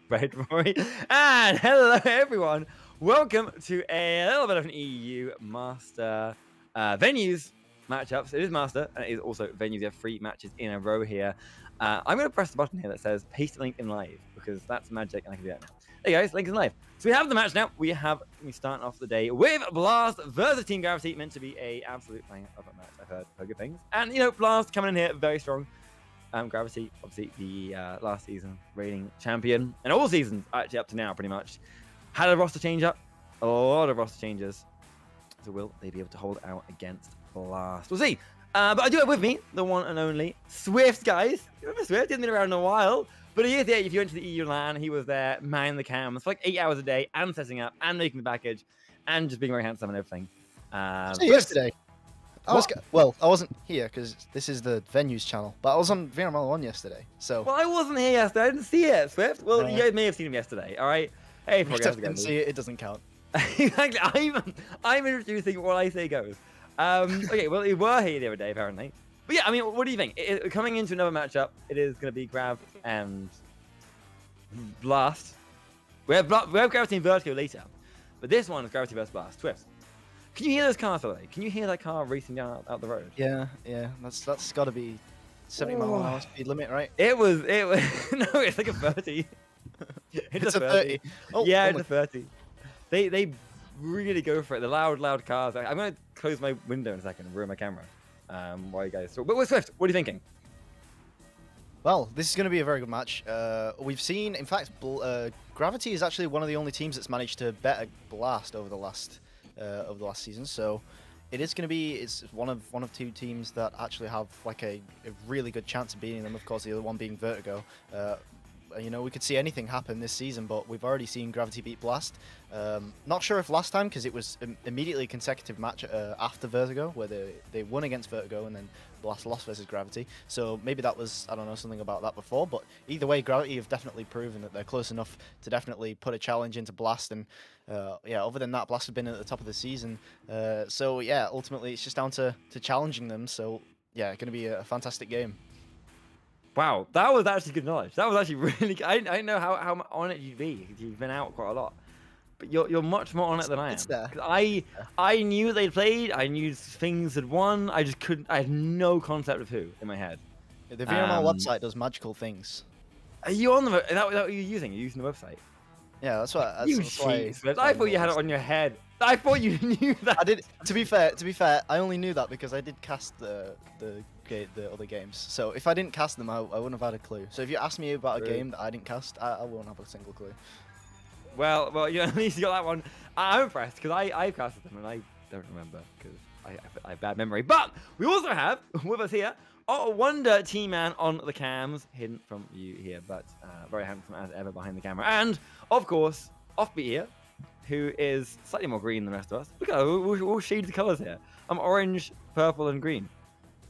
Red Rory. And hello, everyone. Welcome to a little bit of an EU Master venues matchups. It is Master, and it is also venues. We have 3 matches in a row here. I'm going to press the button here that says paste link in live because that's magic, and I can do that now. Hey guys, link is live. So we have the match now. We starting off the day with Blast versus Team Gravity, meant to be a absolute banger of a match. I've heard good things, and Blast coming in here very strong. Gravity, obviously the last season reigning champion, and all seasons actually up to now pretty much. Had a roster change up, a lot of roster changes. So will they be able to hold out against Blast? We'll see. But I do have with me the one and only Swift, guys. You remember Swift? He hasn't been around in a while. But he is there. If you went to the EU LAN, he was there manning the cams for like 8 hours a day and setting up and making the package and just being very handsome and everything. Yesterday. I wasn't here because this is the venues channel, but I was on VRML 1 yesterday. So. Well, I wasn't here yesterday. I didn't see it, Swift. Well, you guys may have seen him yesterday. All right. Hey, if you didn't see it, it doesn't count. Exactly. I'm introducing what I say goes. Okay. Well, we were here the other day apparently. But yeah, I mean, what do you think? Coming into another matchup, it is going to be Grav and Blast. We have Gravity and Vertigo later, but this one is Gravity versus Blast. Swift. Can you hear those cars today? Can you hear that car racing down out the road? Yeah. That's got to be 70 mile an hour speed limit, right? It was. No, it's like a 30. It's a 30. Yeah, it's a 30. They really go for it. The loud cars. I'm gonna close my window in a second and ruin my camera. While you guys talk. But with Swift, what are you thinking? Well, this is going to be a very good match. We've seen, in fact, Gravity is actually one of the only teams that's managed to bet a Blast over the last season. So it is going to be one of 2 teams that actually have like a really good chance of beating them. Of course, the other one being Vertigo. We could see anything happen this season, but we've already seen Gravity beat Blast. Not sure if last time, because it was immediately a consecutive match after Vertigo, where they won against Vertigo and then Blast lost versus Gravity. So maybe that was, I don't know, something about that before. But either way, Gravity have definitely proven that they're close enough to definitely put a challenge into Blast. And other than that, Blast have been at the top of the season. So yeah, ultimately it's just down to challenging them. So yeah, going to be a fantastic game. Wow, that was actually good knowledge. That was actually really good. I didn't know how on it you'd be. You've been out quite a lot. But you're much more on it than I am. It's there. I knew they'd played. I knew things had won. I just couldn't. I had no concept of who in my head. The VRML website does magical things. Are you on the? Is that what you're using? You're using the website. Yeah, that's why. I thought you had it on your head. I thought you knew that. I did. To be fair, I only knew that because I did cast the other games. So if I didn't cast them, I wouldn't have had a clue. So if you ask me about a game that I didn't cast, I won't have a single clue. Well, at least you got that one. I'm impressed because I've casted them and I don't remember because I have bad memory. But we also have with us here a Wonder T-Man on the cams, hidden from you here, but very handsome as ever behind the camera. And of course, Offbeat here, who is slightly more green than the rest of us. Look at all shades of colors here. I'm orange, purple, and green.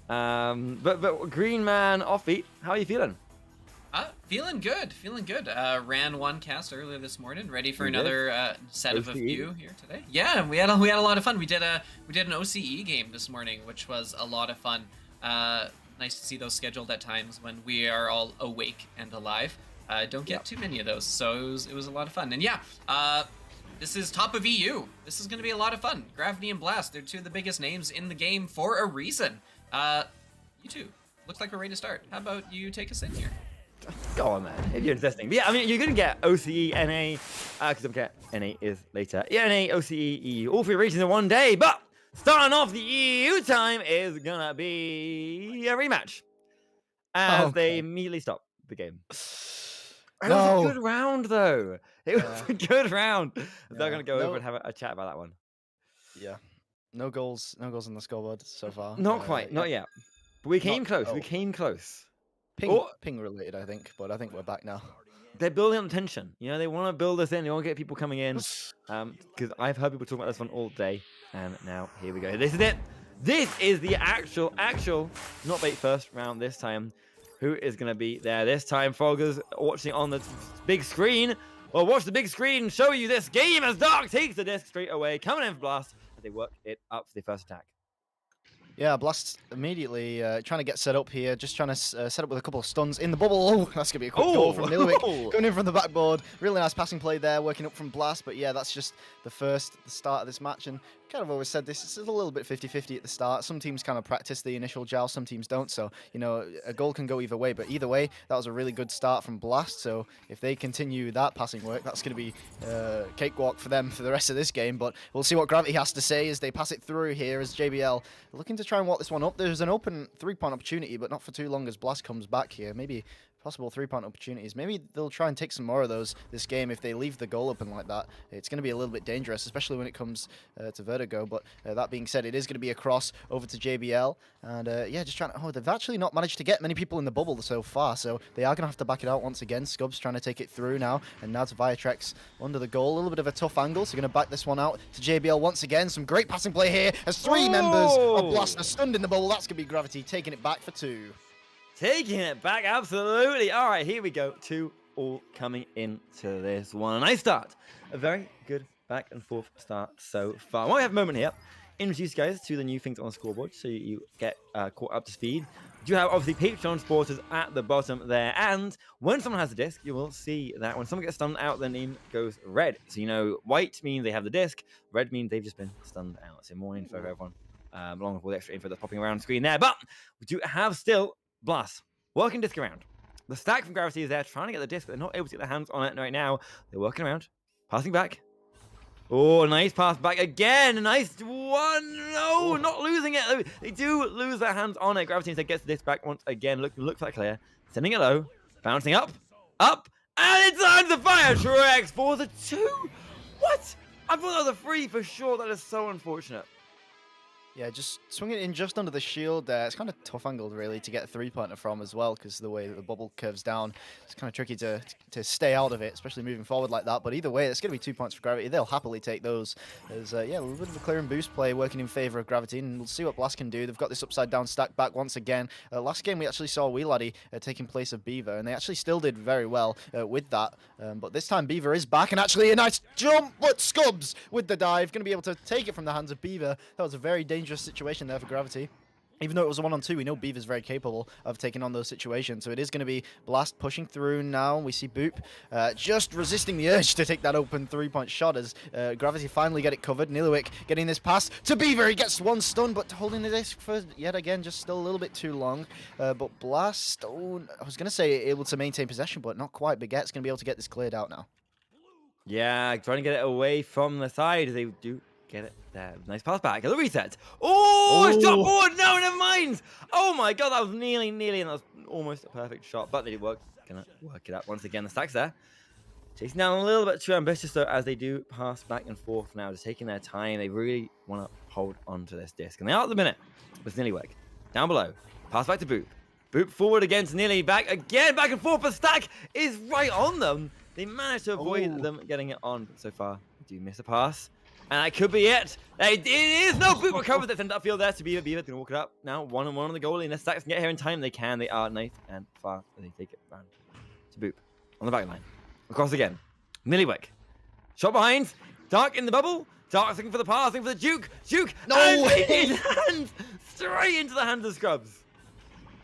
But Green Man Offbeat, how are you feeling? Feeling good. Ran one cast earlier this morning, ready for another set of a few here today. Yeah, we had a lot of fun. We did an OCE game this morning, which was a lot of fun. Nice to see those scheduled at times when we are all awake and alive. Don't get too many of those, so it was a lot of fun. And yeah, this is top of EU. This is going to be a lot of fun. Gravity and Blast, they're 2 of the biggest names in the game for a reason. You two, looks like we're ready to start. How about you take us in here? Go on, man, if you're insisting. But yeah, I mean, you're going to get OCE, NA, because don't forget, NA is later. NA, OCE, EU, all 3 regions in one day. But starting off the EU time is going to be a rematch. As they immediately stop the game. It was a good round, though. It was a good round. They're going to go over and have a chat about that one. Yeah. No goals on the scoreboard so far. Not quite, not yet. But we came close. We came close. Ping related, I think, but I think we're back now. They're building on tension. They want to build us in. They want to get people coming in. Because I've heard people talk about this one all day. And now, here we go. This is it. This is the actual, not bait first round this time. Who is going to be there this time? Froggers watching on the big screen. Well, watch the big screen show you this game as Dark takes the disc straight away. Coming in for Blast as they work it up for the first attack. Yeah, Blast immediately trying to get set up here, just trying to set up with a couple of stuns in the bubble. Oh, that's going to be a quick goal from Niliwick. Coming in from the backboard. Really nice passing play there, working up from Blast. But yeah, that's just the start of this match. And kind of always said this is a little bit 50-50 at the start. Some teams kind of practice the initial joust, some teams don't. So, you know, a goal can go either way. But either way, that was a really good start from Blast. So if they continue that passing work, that's going to be cakewalk for them for the rest of this game. But we'll see what Gravity has to say as they pass it through here as JBL looking to try and walk this one up. There's an open 3-point opportunity, but not for too long as Blast comes back here. Maybe possible 3-point opportunities. Maybe they'll try and take some more of those this game if they leave the goal open like that. It's going to be a little bit dangerous, especially when it comes to Vertigo. But that being said, it is going to be a cross over to JBL. And yeah, just trying to... Oh, they've actually not managed to get many people in the bubble so far, so they are going to have to back it out once again. Scubs trying to take it through now, and now to Viatrex under the goal. A little bit of a tough angle, so going to back this one out to JBL once again. Some great passing play here as 3 members of Blast are stunned in the bubble. That's going to be Gravity taking it back for 2. Taking it back, absolutely. All right, here we go. 2 all coming into this one. A nice start. A very good back and forth start so far. While we have a moment here, introduce you guys to the new things on the scoreboard so you get caught up to speed. You have obviously Patreon supporters at the bottom there, and when someone has the disc, you will see that when someone gets stunned out, their name goes red. So you know, white means they have the disc, red means they've just been stunned out. So more info for everyone, along with all the extra info that's popping around the screen there. But we do have still Blast working disc around. The stack from Gravity is there trying to get the disc, but they're not able to get their hands on it right now. They're working around, passing back. Oh, nice pass back again. Nice one. No, not losing it. They do lose their hands on it. Gravity instead gets the disc back once again. Looks like clear. Sending it low. Bouncing up. Up. And it's on the Viatrex for the 2. What? I thought that was a 3 for sure. That is so unfortunate. Yeah, just swinging it in just under the shield there. It's kind of tough angled, really, to get a 3-pointer from as well, because the way the bubble curves down, it's kind of tricky to stay out of it, especially moving forward like that. But either way, it's going to be 2 points for Gravity. They'll happily take those. There's, yeah, a little bit of a clear and boost play working in favor of Gravity, and we'll see what Blast can do. They've got this upside-down stack back once again. Last game, we actually saw Wee Laddie taking place of Beaver, and they actually still did very well with that. But this time, Beaver is back, and actually a nice jump, but Scubs with the dive. Going to be able to take it from the hands of Beaver. That was a very dangerous situation there for Gravity. Even though it was a 1-on-2, we know Beaver's very capable of taking on those situations. So it is going to be Blast pushing through now. We see Boop just resisting the urge to take that open 3-point shot as Gravity finally get it covered. Niliwick getting this pass to Beaver. He gets one stun, but holding the disc for yet again just still a little bit too long. But Blast, oh, I was going to say able to maintain possession, but not quite. Baguette's going to be able to get this cleared out now. Yeah, trying to get it away from the side. They do get it there. Nice pass back. A reset. Oh, shot forward. No, never mind. Oh my god, that was nearly, and that was almost a perfect shot. But they did work. Gonna work it out once again. The stack's there. Chasing down a little bit too ambitious though, as they do pass back and forth now, just taking their time. They really want to hold on to this disc, and they are at the minute with Niliwick. Down below. Pass back to Boop. Boop forward against Nilly. Back again. Back and forth. The stack is right on them. They managed to avoid them getting it on, but so far do miss a pass. And that could be it. It is no Boop recovers it. Send upfield there to Beaver. Beaver's gonna walk it up now. 1-on-1 on the goalie. And the Stacks can get here in time. They can. They are nice and fast. And they take it round to Boop on the back line. Across again. Niliwick. Shot behind. Dark in the bubble. Dark's looking for the pass. Looking for the Duke. Duke. No way. Hands straight into the hands of Scrubs.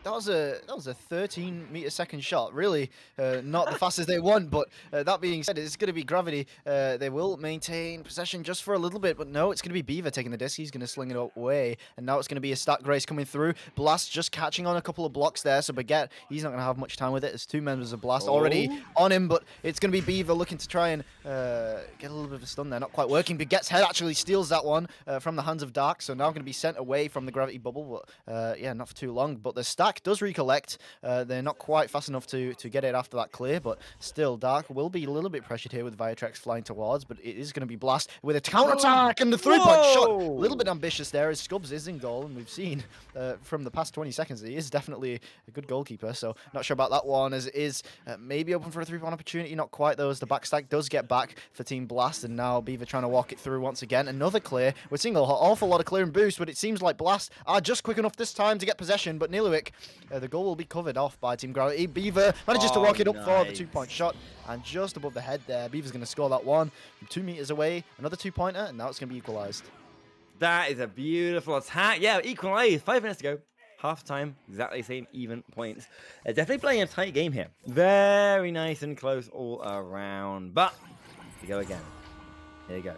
That was a 13-meter-second shot. Really, not the fastest they want. But that being said, it's going to be Gravity. They will maintain possession just for a little bit. But no, it's going to be Beaver taking the disc. He's going to sling it away. And now it's going to be a Stack Grace coming through. Blast just catching on a couple of blocks there. So Baguette, he's not going to have much time with it. There's 2 members of Blast already on him. But it's going to be Beaver looking to try and get a little bit of a stun there. Not quite working. Baguette's head actually steals that one from the hands of Dark. So now going to be sent away from the Gravity bubble. But yeah, not for too long. But the Stack does recollect. They're not quite fast enough to get it after that clear, but still Dark will be a little bit pressured here with Viatrex flying towards, but it is going to be Blast with a counter-attack and the 3-point shot. A little bit ambitious there as Scubs is in goal, and we've seen from the past 20 seconds that he is definitely a good goalkeeper, so not sure about that one as it is maybe open for a 3-point opportunity. Not quite though, as the backstack does get back for Team Blast, and now Beaver trying to walk it through once again. Another clear. We're seeing an awful lot of clear and boost, but it seems like Blast are just quick enough this time to get possession, but Niliwick, the goal will be covered off by Team Gravity. Beaver manages to walk it up for the 2-point shot, and just above the head there, Beaver's going to score that one from 2 meters away. Another 2-pointer, and now it's going to be equalized. That is a beautiful attack. Yeah, equalize. 5 minutes to go. Half time, exactly the same, even points. They're definitely playing a tight game here. Very nice and close all around. But, here we go again. Here you go.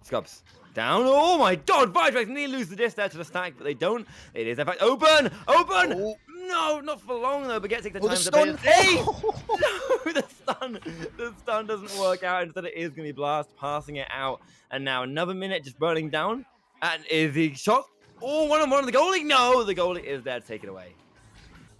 Scubs. Down. Oh my god, Vitrax nearly lose the disc there to the stack, but they don't. It is, in fact, open! Open! Oh. No, not for long though, but get 6 the Oh, time the to play. stun. Hey! No, the stun doesn't work out. Instead, it is going to be Blast passing it out. And now another minute just burning down. And is the shot? Oh, one-on-one of the goalie. No, the goalie is there to take it away.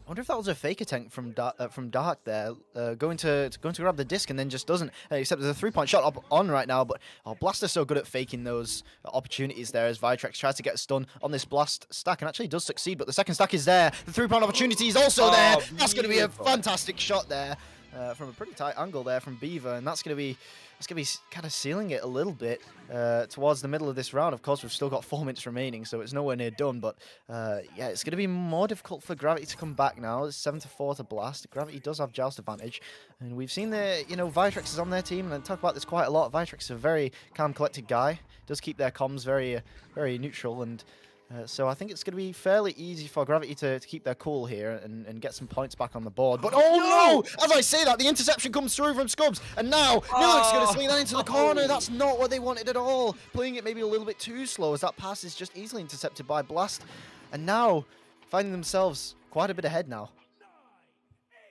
I wonder if that was a fake attempt from Dark there, going to grab the disc and then just doesn't. Except there's a 3-point shot up on right now, but Blaster's so good at faking those opportunities there as Vitrex tries to get a stun on this Blast stack and actually does succeed. But the second stack is there. The 3-point opportunity is also there. That's going to be a fantastic shot there from a pretty tight angle there from Beaver, and that's going to be kind of sealing it a little bit towards the middle of this round. Of course, we've still got 4 minutes remaining, so it's nowhere near done. But yeah, it's going to be more difficult for Gravity to come back now. It's 7-4 to Blast. Gravity does have Joust advantage, and we've seen the Vitrex is on their team, and I talk about this quite a lot. Vitrex is a very calm, collected guy. Does keep their comms very neutral, and so I think it's going to be fairly easy for Gravity to keep their cool here and get some points back on the board. But oh no! As I say that, the interception comes through from Scubs, and now Nilik's going to swing that into the corner. That's not what they wanted at all. Playing it maybe a little bit too slow as that pass is just easily intercepted by Blast. And now finding themselves quite a bit ahead now.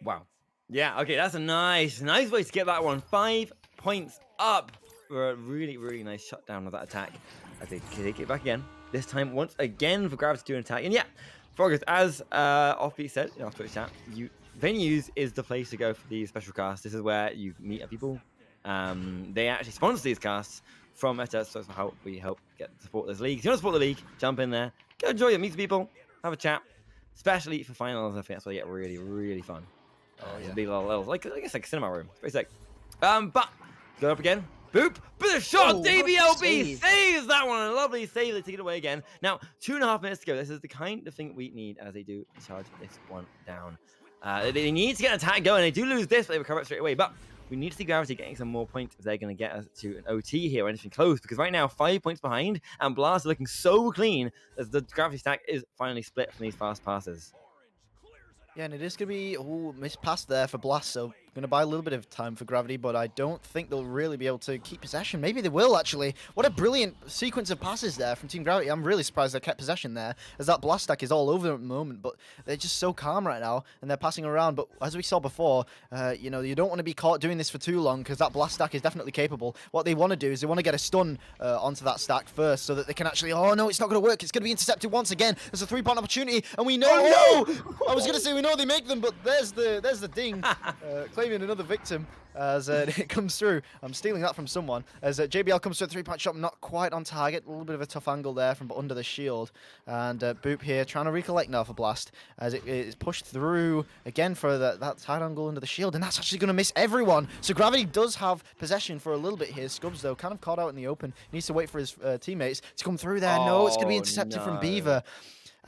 Wow. Yeah, okay, that's a nice way to get that one. 5 points up for a really, really nice shutdown of that attack as they take it back again. This time, once again, for Gravity to do an attack. And yeah, Froggers, as Offbeat said in our Twitch chat, Venues is the place to go for these special casts. This is where you meet other people. They actually sponsor these casts from Meta, so that's how we help support this league. If you want to support the league, jump in there, go enjoy it, meet some people, have a chat. Especially for finals, I think that's where they get really, really fun. Oh yeah, big little like I guess like a cinema room. It's pretty sick. But go up again. Boop! Bit of shot! DBLB saves that one! A lovely save. They take it away again. Now, 2.5 minutes to go. This is the kind of thing we need as they do charge this one down. They need to get an attack going. They do lose this, but they recover it straight away. But we need to see Gravity getting some more points if they're going to get us to an OT here or anything close. Because right now, 5 points behind, and Blast are looking so clean as the Gravity stack is finally split from these fast passes. Yeah, and it is going to be missed pass there for Blast, so going to buy a little bit of time for Gravity, but I don't think they'll really be able to keep possession. Maybe they will, actually. What a brilliant sequence of passes there from Team Gravity. I'm really surprised they kept possession there, as that Blast stack is all over at the moment, but they're just so calm right now, and they're passing around. But as we saw before, you don't want to be caught doing this for too long, because that Blast stack is definitely capable. What they want to do is they want to get a stun onto that stack first, so that they can actually, oh no, it's not going to work. It's going to be intercepted once again. There's a 3-point opportunity, and we know, I was going to say we know they make them, but there's the ding, claiming another victim as it comes through. I'm stealing that from someone as JBL comes to a 3-point shot, not quite on target. A little bit of a tough angle there from under the shield, and Boop here trying to recollect now for Blast as it is pushed through again for that tight angle under the shield, and that's actually going to miss everyone. So Gravity does have possession for a little bit here. Scubs though kind of caught out in the open, needs to wait for his teammates to come through there. No, it's going to be intercepted from Beaver.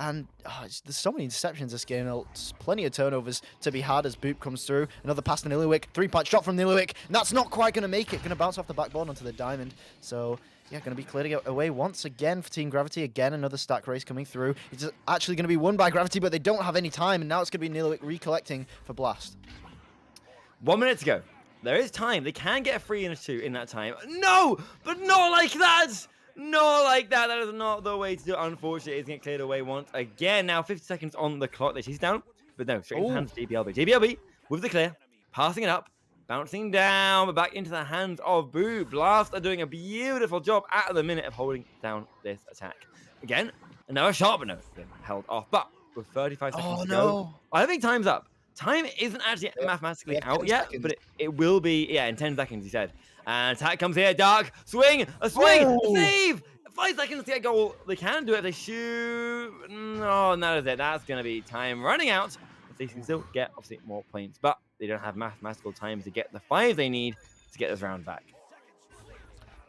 And there's so many interceptions this game. There's plenty of turnovers to be had as Boop comes through. Another pass to Niliwick. 3-point shot from Niliwick. And that's not quite going to make it. Going to bounce off the backboard onto the diamond. So, yeah, going to be cleared away once again for Team Gravity. Again, another stack race coming through. It's actually going to be won by Gravity, but they don't have any time. And now it's going to be Niliwick recollecting for Blast. 1 minute to go. There is time. They can get a 3 and a 2 in that time. No! But not like that! Not like that. That is not the way to do it. Unfortunately, it's going to get cleared away once again. Now, 50 seconds on the clock. She's down. But no, straight into the hands of DBLB. DBLB with the clear. Passing it up. Bouncing down. But back into the hands of Boo. Blast are doing a beautiful job at the minute of holding down this attack. Again, another shot, but no, held off. But with 35 seconds to go, I think time's up. Time isn't actually mathematically out yet, but it will be, in 10 seconds, he said. And attack comes here, Dark, swing, a save! 5 seconds to get a goal. They can do it if they shoot. No, that is it. That's going to be time running out. They can still get, obviously, more points, but they don't have mathematical time to get the 5 they need to get this round back.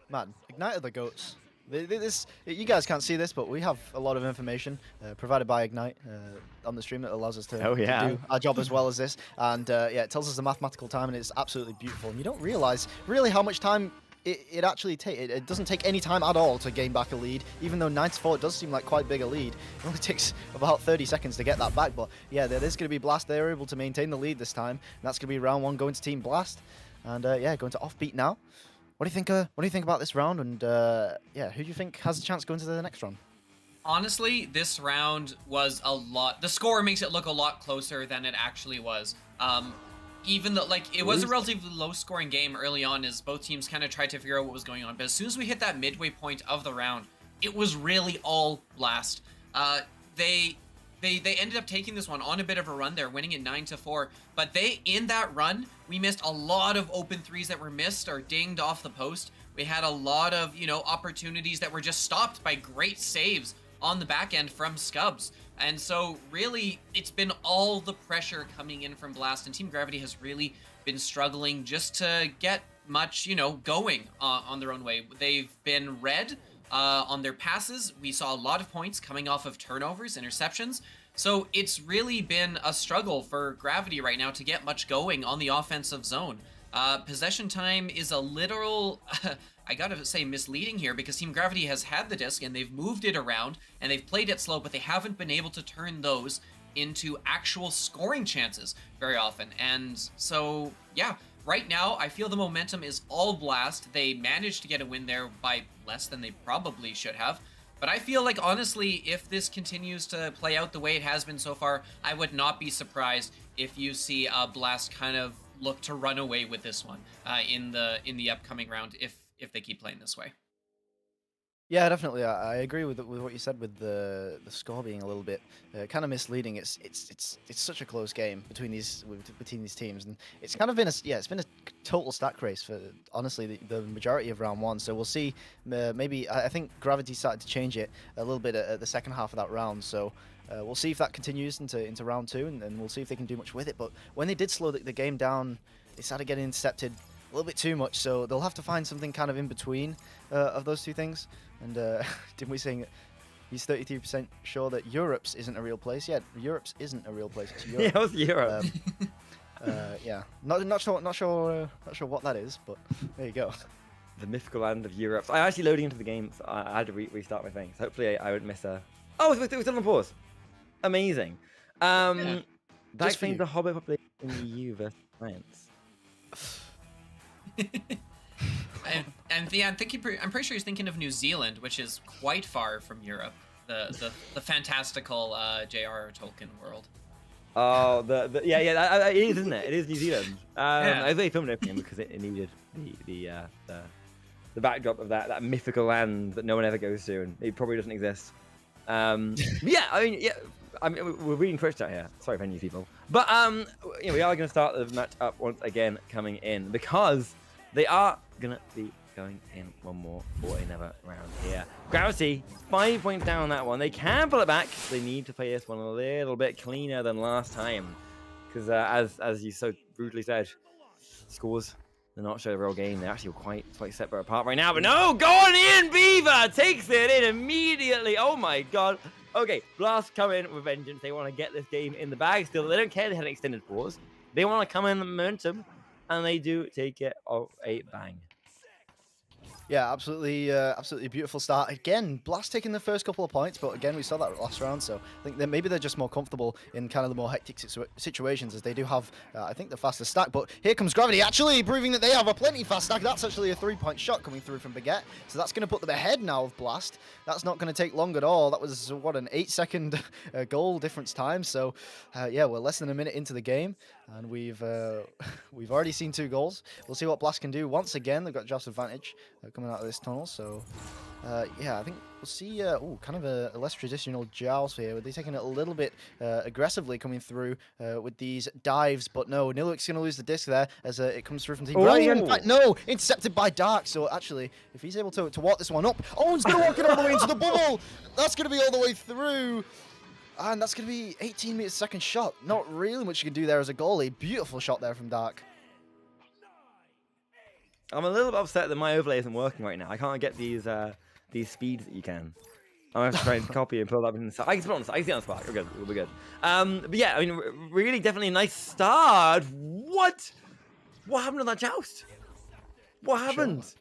Man, Ignite are the GOATs. You guys can't see this, but we have a lot of information provided by Ignite on the stream that allows us to do our job as well as this. And yeah, it tells us the mathematical time, and it's absolutely beautiful. And you don't realize really how much time it actually it doesn't take any time at all to gain back a lead. Even though 9-4 does seem like quite big a lead, it only takes about 30 seconds to get that back. But yeah, there is going to be Blast. They're able to maintain the lead this time, and that's going to be round 1 going to Team Blast, and yeah, going to Offbeat now. What do you think? What do you think about this round? And yeah, who do you think has a chance going to the next round? Honestly, this round was a lot. The score makes it look a lot closer than it actually was. Even though, like, it was a relatively low-scoring game early on, as both teams kind of tried to figure out what was going on. But as soon as we hit that midway point of the round, it was really all Blast. They ended up taking this one on a bit of a run there, winning it 9-4. But in that run, we missed a lot of open threes that were missed or dinged off the post. We had a lot of, opportunities that were just stopped by great saves on the back end from Scubs. And so really, it's been all the pressure coming in from Blast, and Team Gravity has really been struggling just to get much, going on their own way. They've been red on their passes. We saw a lot of points coming off of turnovers, interceptions. So it's really been a struggle for Gravity right now to get much going on the offensive zone. Possession time is a literal, I gotta say, misleading here, because Team Gravity has had the disc and they've moved it around and they've played it slow, but they haven't been able to turn those into actual scoring chances very often. And so, yeah, right now I feel the momentum is all Blast. They managed to get a win there by less than they probably should have. But I feel like, honestly, if this continues to play out the way it has been so far, I would not be surprised if you see Blast kind of look to run away with this one in the upcoming round if they keep playing this way. Yeah, definitely. I agree with what you said with the score being a little bit kind of misleading. It's such a close game between these teams, and it's kind of been it's been a total stack race for honestly the majority of round 1. So we'll see. Maybe I think Gravity started to change it a little bit at the second half of that round. So we'll see if that continues into round 2, and we'll see if they can do much with it. But when they did slow the game down, they started getting intercepted a little bit too much. So they'll have to find something kind of in between of those two things. And didn't we say he's 33% sure that Europe's isn't a real place? Yeah, Europe's isn't a real place. It's Europe. Yeah, it was Europe. Yeah, not sure what that is, but there you go. The mythical land of Europe. I'm actually loading into the game, so I had to restart my thing. So hopefully I wouldn't miss a. Oh, we're still on pause. Amazing. That explains the Hobbit population in the EU versus science. And yeah, I'm pretty sure he's thinking of New Zealand, which is quite far from Europe. The fantastical J.R.R. Tolkien world. Oh, yeah, it is, isn't it? It is New Zealand. Yeah. I really filmed it because it needed the backdrop of that mythical land that no one ever goes to, and it probably doesn't exist. Yeah, we're reading Twitch chat here. Sorry for any people, but we are going to start the match up once again coming in, because they are going to be going in one more for another round here. Gravity, 5 points down on that one. They can pull it back. They need to play this one a little bit cleaner than last time, because as you so brutally said, scores do not show the real game. They're actually quite separate apart right now. But no, going in, Beaver takes it in immediately. Oh my god. Okay, Blast come in with vengeance. They want to get this game in the bag still. They don't care they had an extended pause. They want to come in the momentum, and they do take it off a bang. Yeah, absolutely beautiful start. Again, Blast taking the first couple of points, but again, we saw that last round, so I think that maybe they're just more comfortable in kind of the more hectic situations, as they do have, I think, the fastest stack. But here comes Gravity, actually proving that they have a plenty fast stack. That's actually a 3-point shot coming through from Baguette, so that's going to put them ahead now of Blast. That's not going to take long at all. That was, what, an 8-second goal difference time, so yeah, we're less than a minute into the game, and we've already seen 2 goals. We'll see what Blast can do. Once again, they've got Joust advantage coming out of this tunnel, so yeah, I think we'll see kind of a less traditional Joust here, with they taking it a little bit aggressively coming through with these dives, but no, Niluik's going to lose the disc there as it comes through from Team Gravity. In fact, no, intercepted by Dark, so actually, if he's able to walk this one up, oh, he's going to walk it all the way into the bubble! That's going to be all the way through! And that's going to be 18 meters second shot. Not really much you can do there as a goalie. Beautiful shot there from Dark. I'm a little bit upset that my overlay isn't working right now. I can't get these speeds that you can. I'm trying to copy and pull up inside. I can put on the, I can see it on Spark. We're good. We'll be good. But yeah, I mean, really, definitely a nice start. What happened to that Joust? What happened? Sure.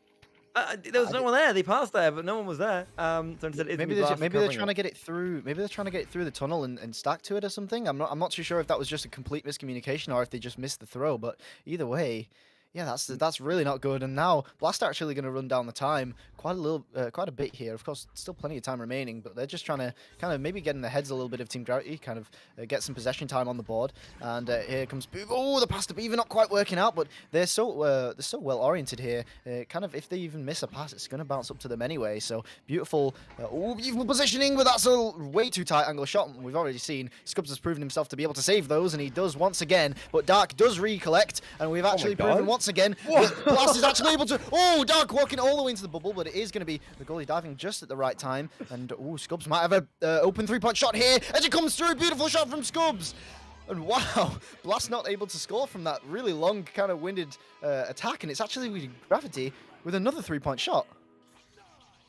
There was no one there. They passed there, but no one was there. So instead, maybe they're trying to get it through. Maybe they're trying to get it through the tunnel and stack to it or something. I'm not too sure if that was just a complete miscommunication or if they just missed the throw. But either way, yeah, that's really not good. And now Blast are actually going to run down the time quite a bit here. Of course, still plenty of time remaining, but they're just trying to kind of maybe get in the heads a little bit of Team Gravity, kind of get some possession time on the board. And here comes Beaver. Oh, the pass to Beaver not quite working out, but they're so well oriented here. Kind of if they even miss a pass, it's going to bounce up to them anyway. So beautiful, beautiful positioning, but that's a way too tight angle shot. We've already seen Scubs has proven himself to be able to save those, and he does once again. But Dark does recollect, and we've actually proven once again. Blast is actually able to. Oh, Dark walking all the way into the bubble, but it is going to be the goalie diving just at the right time. And Scubs might have a open 3-point shot here as it comes through. Beautiful shot from Scubs. And wow, Blast not able to score from that really long, kind of winded attack, and it's actually Gravity with another 3-point shot.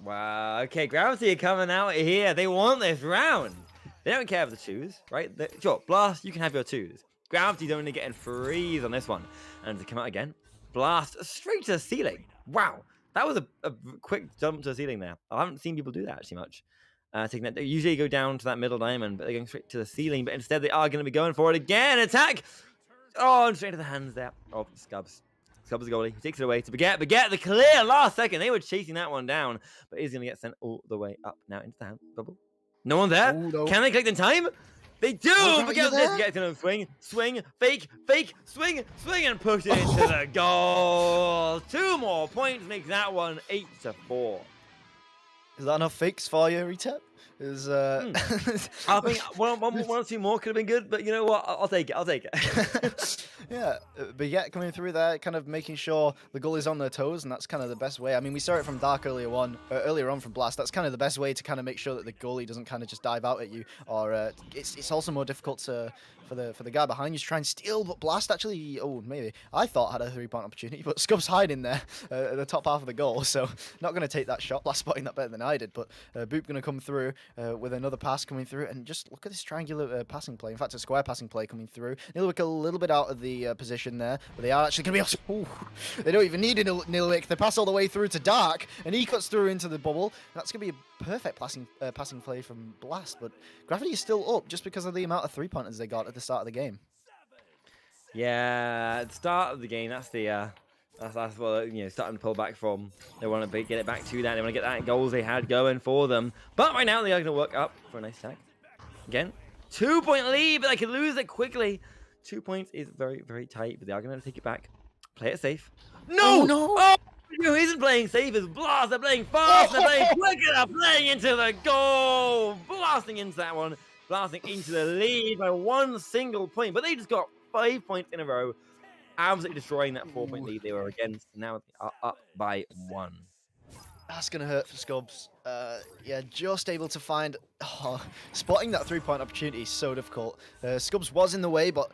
Wow. Okay, Gravity are coming out here. They want this round. They don't care if the twos, right? Sure, Blast, you can have your twos. Gravity's only getting threes on this one, and to come out again. Blast straight to the ceiling. Wow, that was a quick jump to the ceiling there. I haven't seen people do that actually much. Taking that, they usually go down to that middle diamond, but they're going straight to the ceiling. But instead, they are going to be going for it again. Attack! Oh, and straight to the hands there. Oh, Scubs. Scubs the goalie. He takes it away to Baguette. Baguette, the clear last second. They were chasing that one down, but he's going to get sent all the way up now into the hand bubble. No one there. Oh, no. Can they collect in time? They do! Oh, Baguette gets in a swing, fake, swing, and push it into the goal. 2 more points makes that one 8-4. Is that enough fakes for you, Retep? I think one or two more could have been good, but you know what? I'll take it. Yeah, but yeah, coming through there, kind of making sure the goalie's on their toes, and that's kind of the best way. I mean, we saw it from Dark earlier on from Blast. That's kind of the best way to kind of make sure that the goalie doesn't kind of just dive out at you, or it's also more difficult for the guy behind you to try and steal. But Blast actually, maybe I thought had a 3-point opportunity, but Scub's hiding there at the top half of the goal, so not going to take that shot. Blast spotting that better than I did, but Boop going to come through with another pass coming through, and just look at this triangular passing play. In fact, a square passing play coming through. Nilwick a little bit out of the position there, but they are actually going to be. They don't even need Nilwick. They pass all the way through to Dark, and he cuts through into the bubble. That's going to be a perfect passing play from Blast, but Gravity is still up just because of the amount of 3-pointers they got at the start of the game. Yeah, at the start of the game, that's what starting to pull back from. They want to get it back to that. They want to get that goals they had going for them. But right now they are going to work up for a nice tag. Again, 2-point lead, but they can lose it quickly. 2 points is very, very tight, but they are going to take it back. Play it safe. No! Oh, no! Oh! Who isn't playing safe is Blast. They're playing fast. They're playing quicker. They're playing into the goal. Blasting into that one. Blasting into the lead by 1 single point. But they just got 5 points in a row. Absolutely destroying that 4-point lead they were against. Now they are up by 1. That's going to hurt for Scubs. Yeah, just able to find... spotting that 3-point opportunity is so difficult. Scubs was in the way, but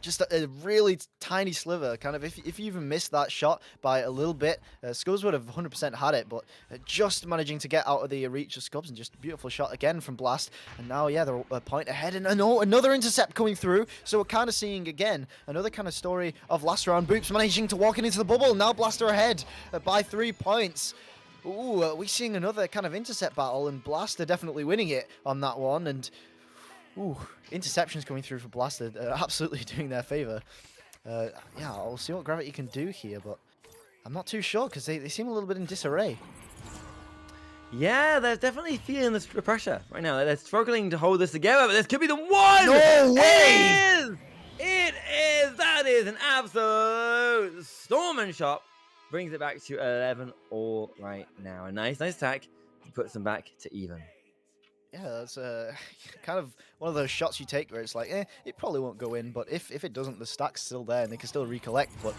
just a really tiny sliver. Kind of, if you even missed that shot by a little bit, Scubs would have 100% had it, but just managing to get out of the reach of Scubs, and just a beautiful shot again from Blast. And now, yeah, they're a point ahead, and another intercept coming through. So we're kind of seeing, again, another kind of story of last round. Boops managing to walk into the bubble. Now Blast are ahead by 3 points. Ooh, we're seeing another kind of intercept battle, and Blast are definitely winning it on that one. And interceptions coming through for Blast are absolutely doing their favor. Yeah, I'll see what Gravity can do here, but I'm not too sure because they seem a little bit in disarray. Yeah, they're definitely feeling the pressure right now. They're struggling to hold this together, but this could be the one! No way! It is! That is an absolute storm and shot. Brings it back to 11 all right now. A nice attack. Puts them back to even. Yeah, that's kind of one of those shots you take where it's like, it probably won't go in, but if it doesn't, the stack's still there and they can still recollect. But,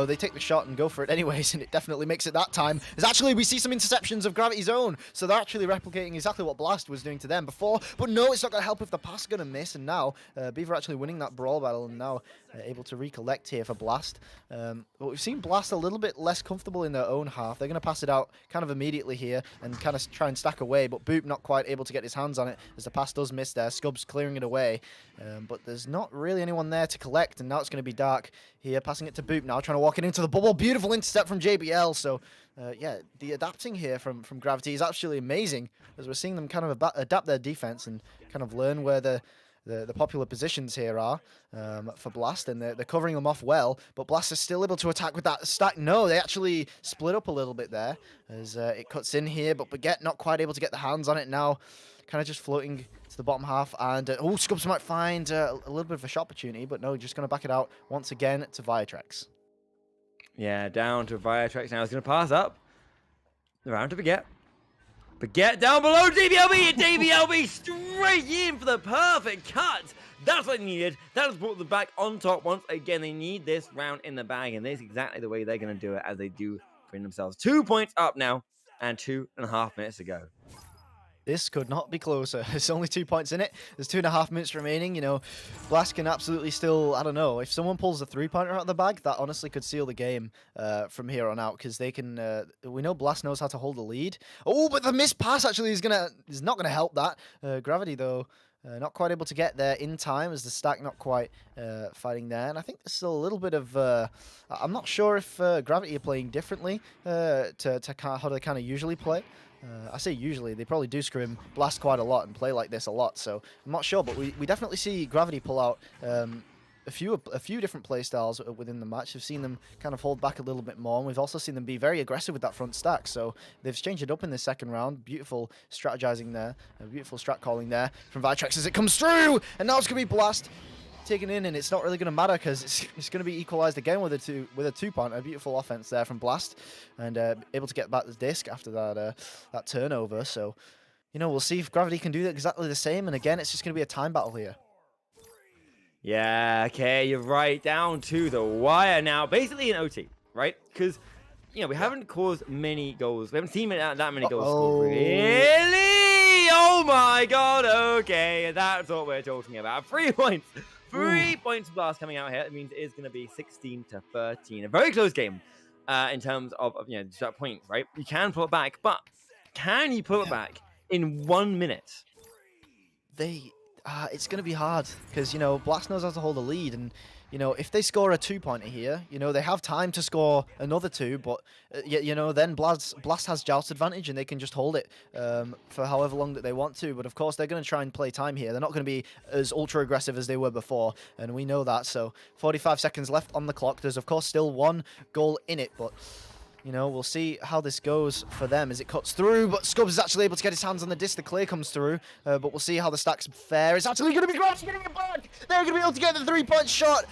they take the shot and go for it anyways, and it definitely makes it that time. As actually, we see some interceptions of Gravity's own, so they're actually replicating exactly what Blast was doing to them before. But no, it's not going to help if the pass is going to miss, and now Beaver actually winning that brawl battle, and now able to recollect here for Blast. But we've seen Blast a little bit less comfortable in their own half. They're going to pass it out kind of immediately here and kind of try and stack away, but Boop not quite able to get his hands on it as the pass does miss there. Scubs clearing it away. But there's not really anyone there to collect, and now it's going to be Dark here, passing it to Boop now, trying to walk it into the bubble. Beautiful intercept from JBL. So, yeah, the adapting here from Gravity is absolutely amazing, as we're seeing them kind of adapt their defense and kind of learn where the popular positions here are for Blast, and they're covering them off well, but Blast is still able to attack with that stack. No, they actually split up a little bit there as it cuts in here, but Baguette not quite able to get the hands on it now, kind of just floating to the bottom half, and Scubs might find a little bit of a shot opportunity, but no, just going to back it out once again to Viatrex. Yeah, down to Viatrex now. He's going to pass up. Around to Baguette. Baguette down below DBLB, and DBLB straight in for the perfect cut. That's what they needed. That has brought them back on top once again. They need this round in the bag, and this is exactly the way they're going to do it, as they do bring themselves 2 points up now and 2.5 minutes to go. This could not be closer. There's only 2 points in it. There's 2.5 minutes remaining. You know, Blast can absolutely still, I don't know, if someone pulls a 3-pointer out of the bag, that honestly could seal the game from here on out, because they can, we know Blast knows how to hold the lead. Oh, but the missed pass actually is not going to help that. Gravity, though, not quite able to get there in time, as the stack not quite fighting there. And I think there's still a little bit of, I'm not sure if Gravity are playing differently to how they kind of usually play. I say usually, they probably do scrim Blast quite a lot and play like this a lot, so I'm not sure, but we definitely see Gravity pull out a few different play styles within the match. We've seen them kind of hold back a little bit more, and we've also seen them be very aggressive with that front stack, so they've changed it up in the second round. Beautiful strategizing there, beautiful strat calling there from Vitrex as it comes through, and now it's going to be Blast taken in, and it's not really going to matter because it's going to be equalized again with a 2-pointer. A beautiful offense there from Blast, and able to get back the disc after that turnover. So, you know, we'll see if Gravity can do exactly the same, and again, it's just going to be a time battle here. Yeah, okay, you're right, down to the wire now. Basically an OT, right? Because, you know, we haven't caused many goals. We haven't seen that many goals scored. Really? Oh my god, okay, that's what we're talking about. 3 points. 3 points Blast coming out here. It means it is going to be 16-13. A very close game in terms of you know, that point, right? You can pull it back, but can you pull it back in 1 minute? It's going to be hard because, you know, Blast knows how to hold a lead, and, you know, if they score a 2-pointer here, you know, they have time to score another 2, but, you know, then Blast has joust advantage, and they can just hold it for however long that they want to. But, of course, they're going to try and play time here. They're not going to be as ultra-aggressive as they were before, and we know that. So, 45 seconds left on the clock. There's, of course, still 1 goal in it, but... You know, we'll see how this goes for them as it cuts through, but Scubs is actually able to get his hands on the disc. The clear comes through, but we'll see how the stacks fare. It's actually going to be Grabs getting it back. They're going to be able to get the 3-point shot,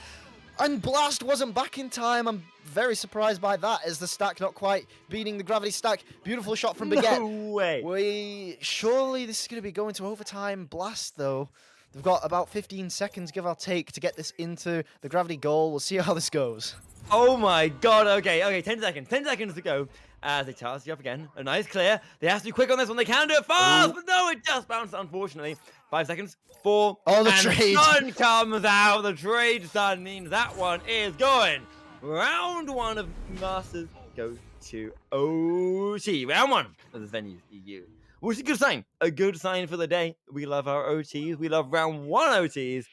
and Blast wasn't back in time. I'm very surprised by that, as the stack not quite beating the Gravity stack. Beautiful shot from Baguette. No way. Surely this is going to be going to overtime. Blast, though, they've got about 15 seconds, give or take, to get this into the Gravity goal. We'll see how this goes. Oh my god, okay, 10 seconds. 10 seconds to go as they charge you up again. A nice clear. They have to be quick on this one. They can do it fast, but no, it just bounced, unfortunately. 5 seconds. 4. Oh, the and trade. The sun comes out. The trade sun means that one is going. Round 1 of Masters goes to OT. Round 1 of the Venues EU. Which is a good sign. A good sign for the day. We love our OTs. We love round 1 OTs.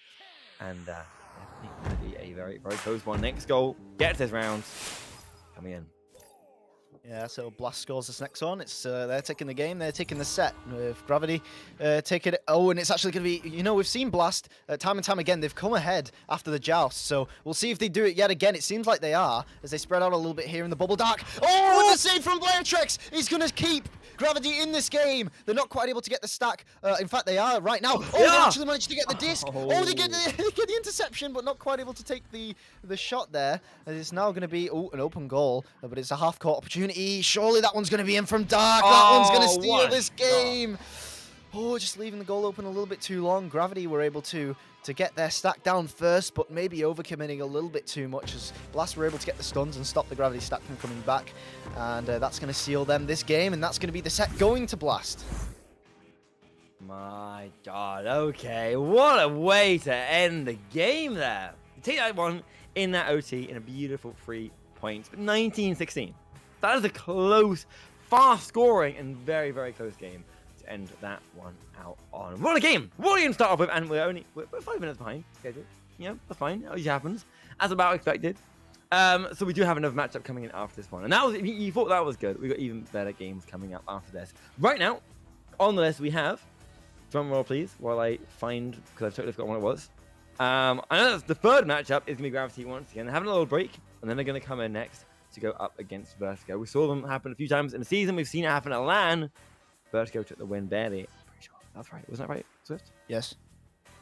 And, going to be a very, very close one. Next goal gets this round. Coming in. Yeah, so Blast scores this next one. It's they're taking the game, they're taking the set with Gravity. Taking it. Oh, and it's actually going to be, you know, we've seen Blast time and time again. They've come ahead after the joust, so we'll see if they do it yet again. It seems like they are, as they spread out a little bit here in the bubble dark. Oh, and the save from Viatrex! He's going to keep Gravity in this game. They're not quite able to get the stack. In fact, they are right now. Oh, yeah. They actually managed to get the disc. Oh, they get the interception, but not quite able to take the shot there. And it's now going to be an open goal, but it's a half-court opportunity. Surely that one's going to be in from Dark. That one's going to steal this game. Oh, just leaving the goal open a little bit too long. Gravity were able to get their stack down first, but maybe overcommitting a little bit too much, as Blast were able to get the stuns and stop the Gravity stack from coming back. And that's going to seal them this game, and that's going to be the set going to Blast. My god, okay. What a way to end the game there. You take that one in that OT in a beautiful 3 points, but 19-16. That is a close, fast scoring, and very, very close game. to end that one out on. What a game! What are you going to start off with? And we're 5 minutes behind schedule. Yeah, that's fine. It happens. As about expected. So we do have another matchup coming in after this one. And that was, you thought that was good. We got even better games coming up after this. Right now, on the list we have, drum roll please, while I find, because I've totally forgotten what it was. I know that's the third matchup is going to be Gravity once again. They're having a little break, and then they're going to come in next to go up against Vertigo. We saw them happen a few times in the season. We've seen it happen at LAN. Vertigo took the win barely. Pretty sure that's right. Wasn't that right, Swift? Yes.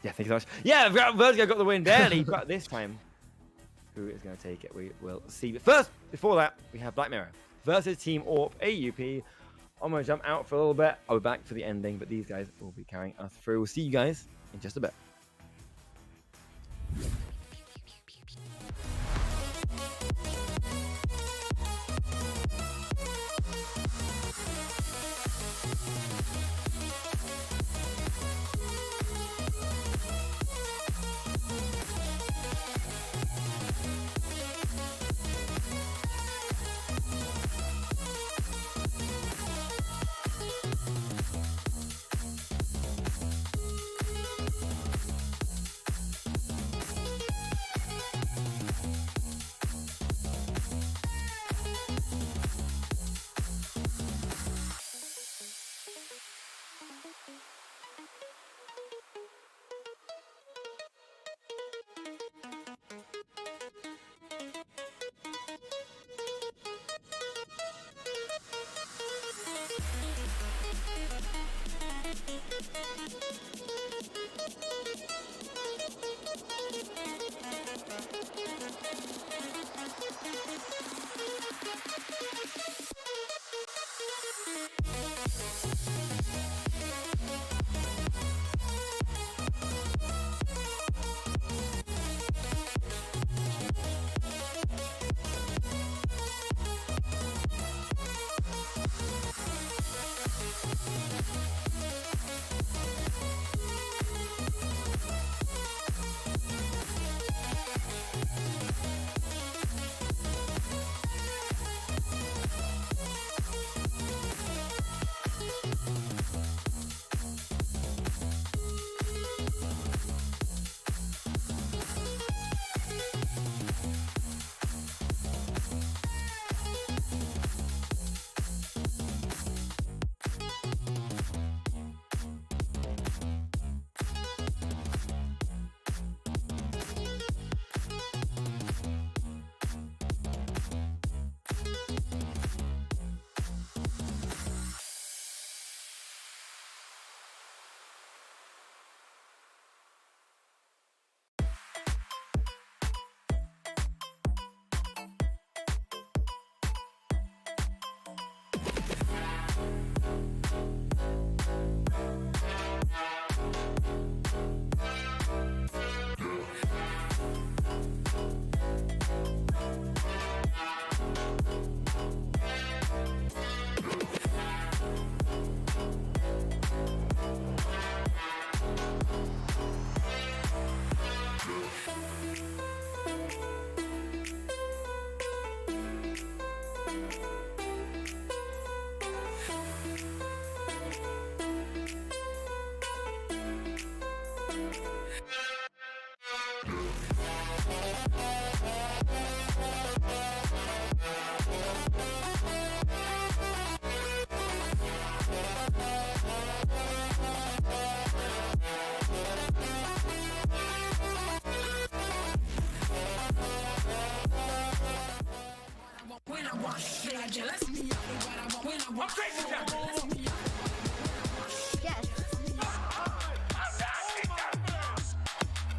Yeah, thank you so much. Yeah, Vertigo got the win barely, but this time, who is going to take it? We will see. But first, before that, we have Black Mirror versus Team AWP AUP. I'm going to jump out for a little bit. I'll be back for the ending, but these guys will be carrying us through. We'll see you guys in just a bit.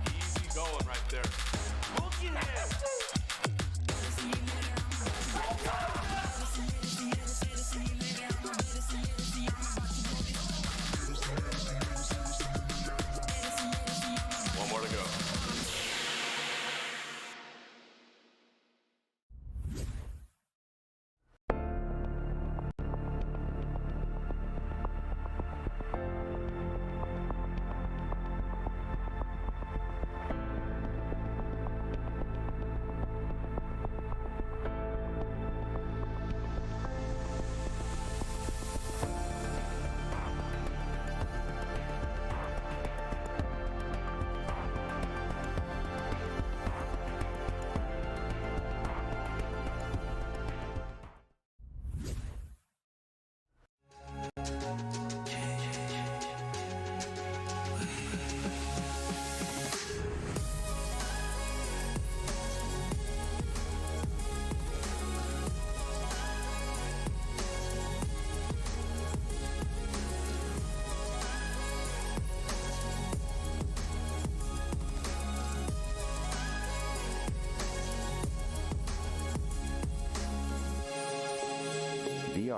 Easy going right there. One more to go.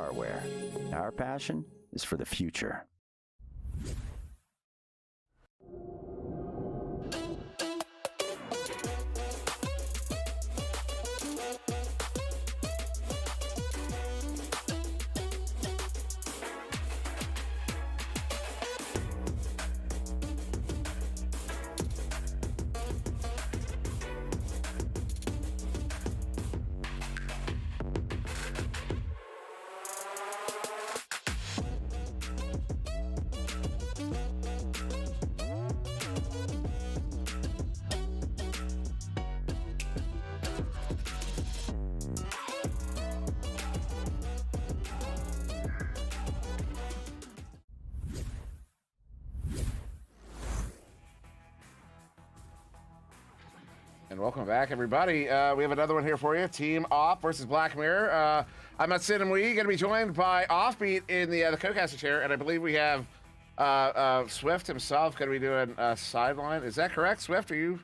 Starware. Our passion is for the future. And welcome back, everybody. We have another one here for you. Team Op versus Black Mirror. I'm Sid and we going to be joined by Offbeat in the co-caster chair, and I believe we have Swift himself going to be doing sideline. Is that correct, Swift? Are you?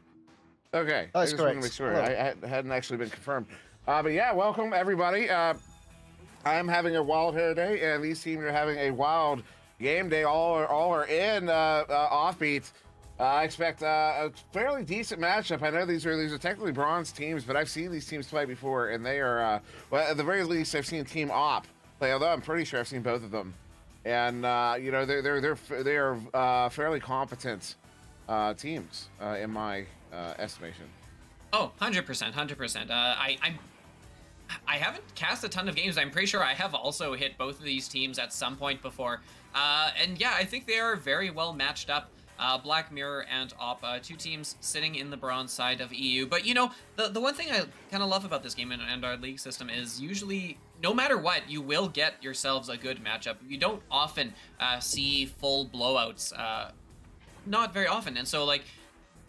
Okay. That's I just correct. want to make sure. I hadn't actually been confirmed. But yeah, welcome, everybody. I'm having a wild hair day, and these teams are having a wild game day. All are in Offbeat. I expect a fairly decent matchup. I know these are technically bronze teams, but I've seen these teams play before, and they are, well, at the very least, I've seen Team Op play. Although I'm pretty sure I've seen both of them, and you know they are fairly competent teams in my estimation. Oh, 100%, 100%. I haven't cast a ton of games. I'm pretty sure I have also hit both of these teams at some point before, and yeah, I think they are very well matched up. Black Mirror and Op, two teams sitting in the bronze side of EU. But, you know, the one thing I kind of love about this game and our league system is usually, no matter what, you will get yourselves a good matchup. You don't often see full blowouts. Not very often. And so, like,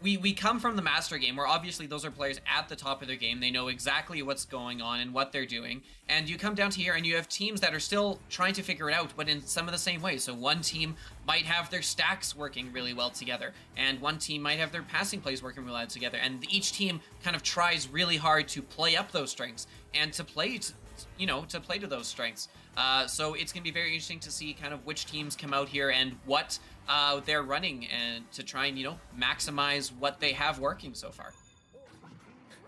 we come from the master game where obviously those are players at the top of their game. They know exactly what's going on and what they're doing. And you come down to here and you have teams that are still trying to figure it out, but in some of the same ways. So one team might have their stacks working really well together, and one team might have their passing plays working really well together. And each team kind of tries really hard to play up those strengths and to play to those strengths. So it's going to be very interesting to see kind of which teams come out here and what they're running, and to try and, you know, maximize what they have working so far.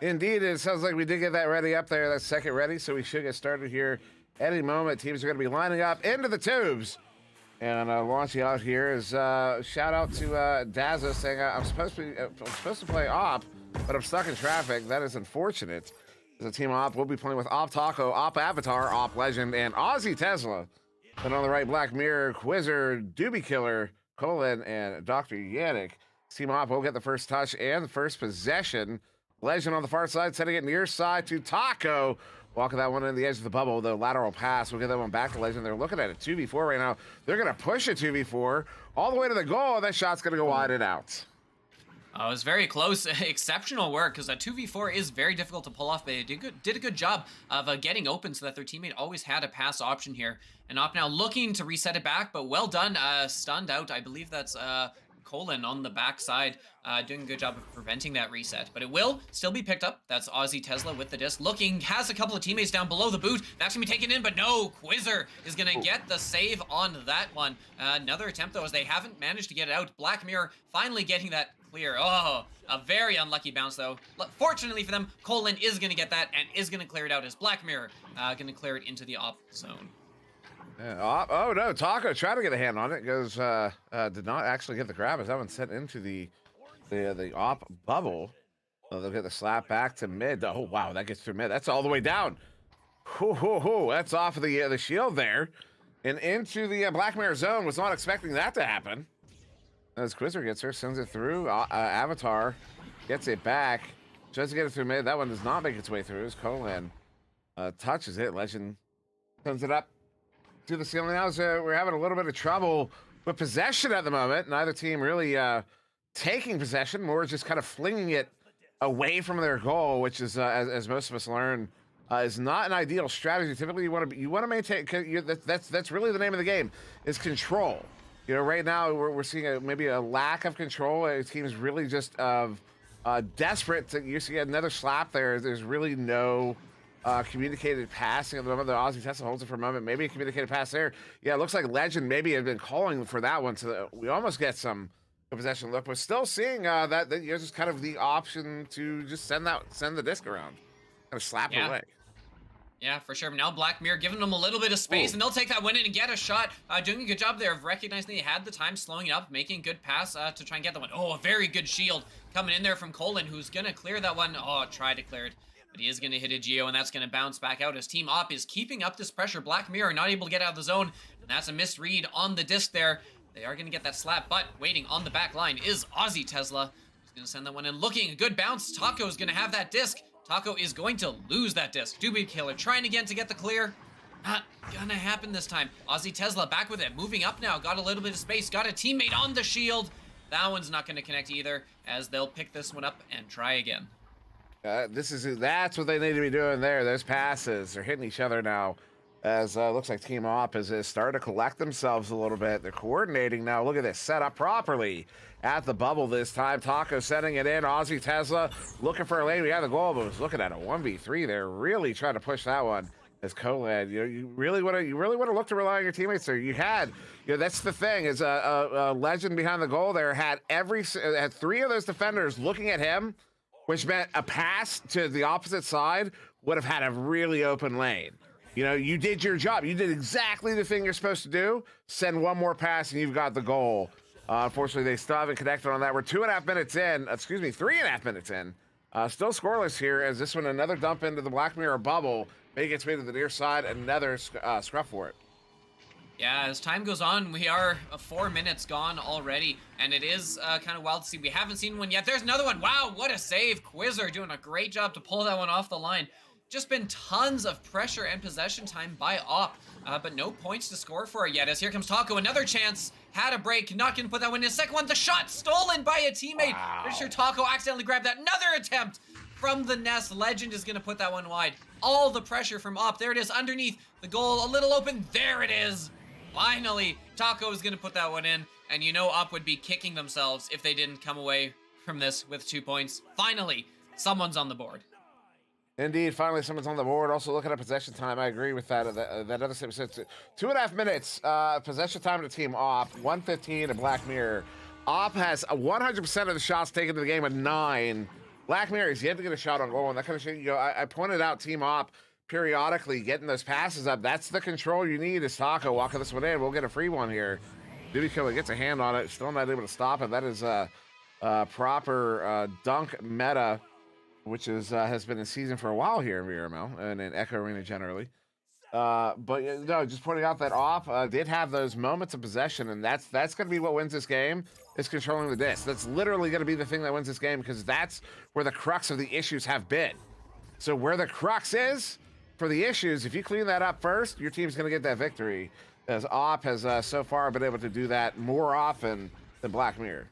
Indeed, it sounds like we did get that ready up there, that second ready, so we should get started here any moment. Teams are going to be lining up into the tubes. And launching out here is shout out to Dazza saying I'm supposed to play Op, but I'm stuck in traffic. That is unfortunate. As a team Op, we'll be playing with Op Taco, Op Avatar, Op Legend, and Aussie Tesla. And on the right, Black Mirror, Quizzer, Doobie Killer, Colin, and Dr. Yannick. Team Op will get the first touch and the first possession. Legend on the far side, setting it near side to Taco. Walking that one in the edge of the bubble, the lateral pass. We'll get that one back to Legend. They're looking at a 2v4 right now. They're going to push a 2v4 all the way to the goal. That shot's going to go wide and out. It was very close. Exceptional work, because a 2v4 is very difficult to pull off, but they did a good job of getting open so that their teammate always had a pass option here. And Op now looking to reset it back, but well done. Stunned out. I believe that's Colin on the backside, doing a good job of preventing that reset. But it will still be picked up. That's Aussie Tesla with the disc. Looking, has a couple of teammates down below the boot. That's going to be taken in, but no, Quizzer is going to get the save on that one. Another attempt, though, as they haven't managed to get it out. Black Mirror finally getting that clear. Oh, a very unlucky bounce, though. Fortunately for them, Colin is going to get that and is going to clear it out as Black Mirror going to clear it into the Op zone. Yeah, oh no, Taco tried to get a hand on it. Goes, did not actually get the grab as that one sent into the Op bubble. They'll get the slap back to mid. Oh wow, that gets through mid. That's all the way down. That's off of the shield there, and into the Black Mirror zone. Was not expecting that to happen. As Quizzer gets her, sends it through. Avatar gets it back. Tries to get it through mid. That one does not make its way through. As Colin touches it, Legend sends it up to the ceiling. Now we're having a little bit of trouble with possession at the moment. Neither team really taking possession, more just kind of flinging it away from their goal, which is, as most of us learn, is not an ideal strategy. Typically, you want to maintain. That's really the name of the game, is control. You know, right now we're seeing maybe a lack of control. Teams really just desperate to. You see another slap there. There's really no communicated passing at the moment. The Aussie Tesla holds it for a moment. Maybe a communicated pass there. Yeah, it looks like Legend maybe had been calling for that one. So we almost get some possession look. But still seeing that just kind of the option to just send the disc around. Kind of slap it away. Yeah, for sure. Now Black Mirror giving them a little bit of space, and they'll take that win in and get a shot. Doing a good job there of recognizing they had the time, slowing it up, making a good pass to try and get the one. Oh, a very good shield coming in there from Colin, who's going to clear that one. Oh, tried to clear it, but he is going to hit a Geo, and that's going to bounce back out as Team Op is keeping up this pressure. Black Mirror not able to get out of the zone, and that's a misread on the disc there. They are going to get that slap, but waiting on the back line is Aussie Tesla. He's going to send that one in. Looking a good bounce. Taco is going to have that disc. Taco is going to lose that disc. Doobie Killer trying again to get the clear. Not gonna happen this time. Aussie Tesla back with it. Moving up now. Got a little bit of space. Got a teammate on the shield. That one's not going to connect either, as they'll pick this one up and try again. That's what they need to be doing there. Those passes are hitting each other now. As looks like Team Op is starting to collect themselves a little bit. They're coordinating now. Look at this, set up properly at the bubble this time. Taco setting it in. Aussie Tesla looking for a lane. We have the goal, but was looking at a 1v3 there. Really trying to push that one. As Colad, you really want to look to rely on your teammates there. That's the thing is a Legend behind the goal there had three of those defenders looking at him, which meant a pass to the opposite side would have had a really open lane. You did your job. You did exactly the thing you're supposed to do. Send one more pass and you've got the goal. Unfortunately, they still haven't connected on that. We're 3.5 minutes in. Still scoreless here as this one, another dump into the Black Mirror bubble. Make its way to the near side. Another scruff for it. Yeah, as time goes on, we are 4 minutes gone already, and it is kind of wild to see. We haven't seen one yet. There's another one. Wow, what a save. Quizzer doing a great job to pull that one off the line. Just been tons of pressure and possession time by Op, but no points to score for it yet. As here comes Taco, another chance, had a break, not gonna put that one in. Second one, the shot stolen by a teammate. Wow. Pretty sure Taco accidentally grabbed that. Another attempt from the nest. Legend is gonna put that one wide. All the pressure from Op. There it is underneath the goal, a little open. There it is. Finally, Taco is gonna put that one in, and Op would be kicking themselves if they didn't come away from this with 2 points. Finally, someone's on the board. Indeed, finally someone's on the board. Also looking at possession time, I agree with that other statement. So it's 2.5 minutes possession time to Team Op, 1:15 to Black Mirror. Op has 100% of the shots taken to the game at 9. Black Mirror is yet to get a shot on goal, and that kind of shit. I pointed out Team Op periodically getting those passes up. That's the control you need. Is Taco walking this one in? We'll get a free one here. Duty Killer gets a hand on it, still not able to stop it. That is a proper dunk meta, which has been in season for a while here in VRML and in Echo Arena generally. Just pointing out that Op did have those moments of possession, and that's going to be what wins this game, is controlling the disc. That's literally going to be the thing that wins this game, because that's where the crux of the issues have been. So where the crux is for the issues, if you clean that up first, your team's going to get that victory, as Op has so far been able to do that more often than Black Mirror.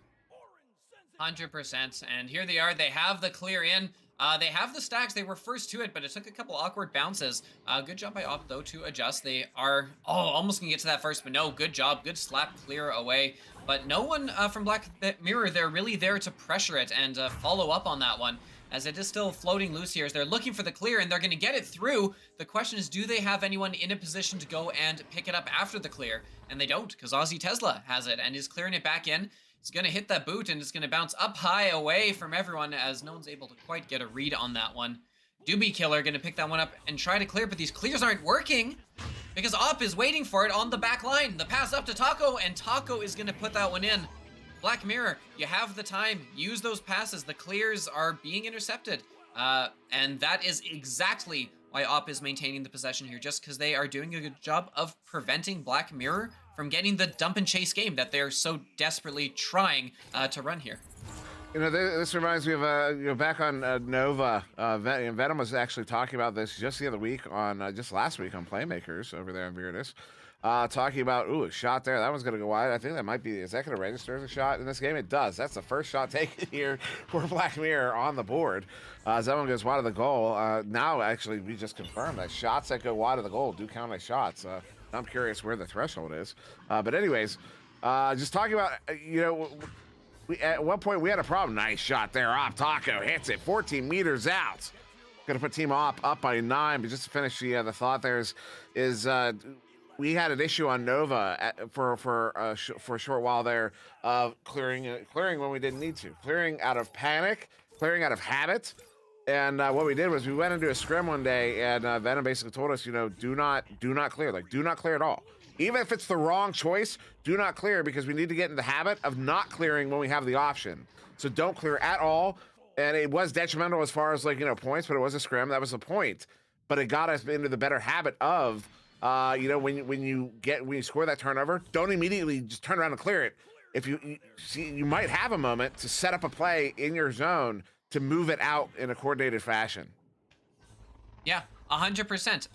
100%, and here they are. They have the clear in. They have the stacks. They were first to it, but it took a couple awkward bounces. Good job by Op, though, to adjust. They are almost gonna get to that first, but no, good job. Good slap clear away. But no one from Black Mirror, they're really there to pressure it and follow up on that one, as it is still floating loose here as they're looking for the clear, and they're going to get it through. The question is, do they have anyone in a position to go and pick it up after the clear? And they don't, because Aussie Tesla has it and is clearing it back in. It's going to hit that boot, and it's going to bounce up high away from everyone, as no one's able to quite get a read on that one. Doobie Killer going to pick that one up and try to clear, but these clears aren't working because Op is waiting for it on the back line. The pass up to Taco, and Taco is going to put that one in. Black Mirror, you have the time. Use those passes. The clears are being intercepted, and that is exactly why Op is maintaining the possession here, just because they are doing a good job of preventing Black Mirror from getting the dump and chase game that they're so desperately trying to run here. This reminds me of back on Nova. Venom was actually talking about this just the other week just last week on Playmakers over there in Viridis. Talking about, a shot there. That one's going to go wide. I think that might be, is that going to register as a shot in this game? It does. That's the first shot taken here for Black Mirror on the board. As that one goes wide of the goal. Now, actually, we just confirmed that shots that go wide of the goal do count as shots. I'm curious where the threshold is. But anyways, just talking about, at one point we had a problem. Nice shot there. Op Taco hits it 14 meters out. Going to put Team Op up by 9. But just to finish the thought, we had an issue on Nova for a short while there of clearing when we didn't need to, clearing out of panic, clearing out of habit. And what we did was we went into a scrim one day, and Venom basically told us, do not clear, do not clear at all. Even if it's the wrong choice, do not clear, because we need to get in the habit of not clearing when we have the option. So don't clear at all. And it was detrimental as far as points, but it was a scrim. That was the point. But it got us into the better habit of, when you score that turnover, don't immediately just turn around and clear it. If you might have a moment to set up a play in your zone to move it out in a coordinated fashion. Yeah, 100%,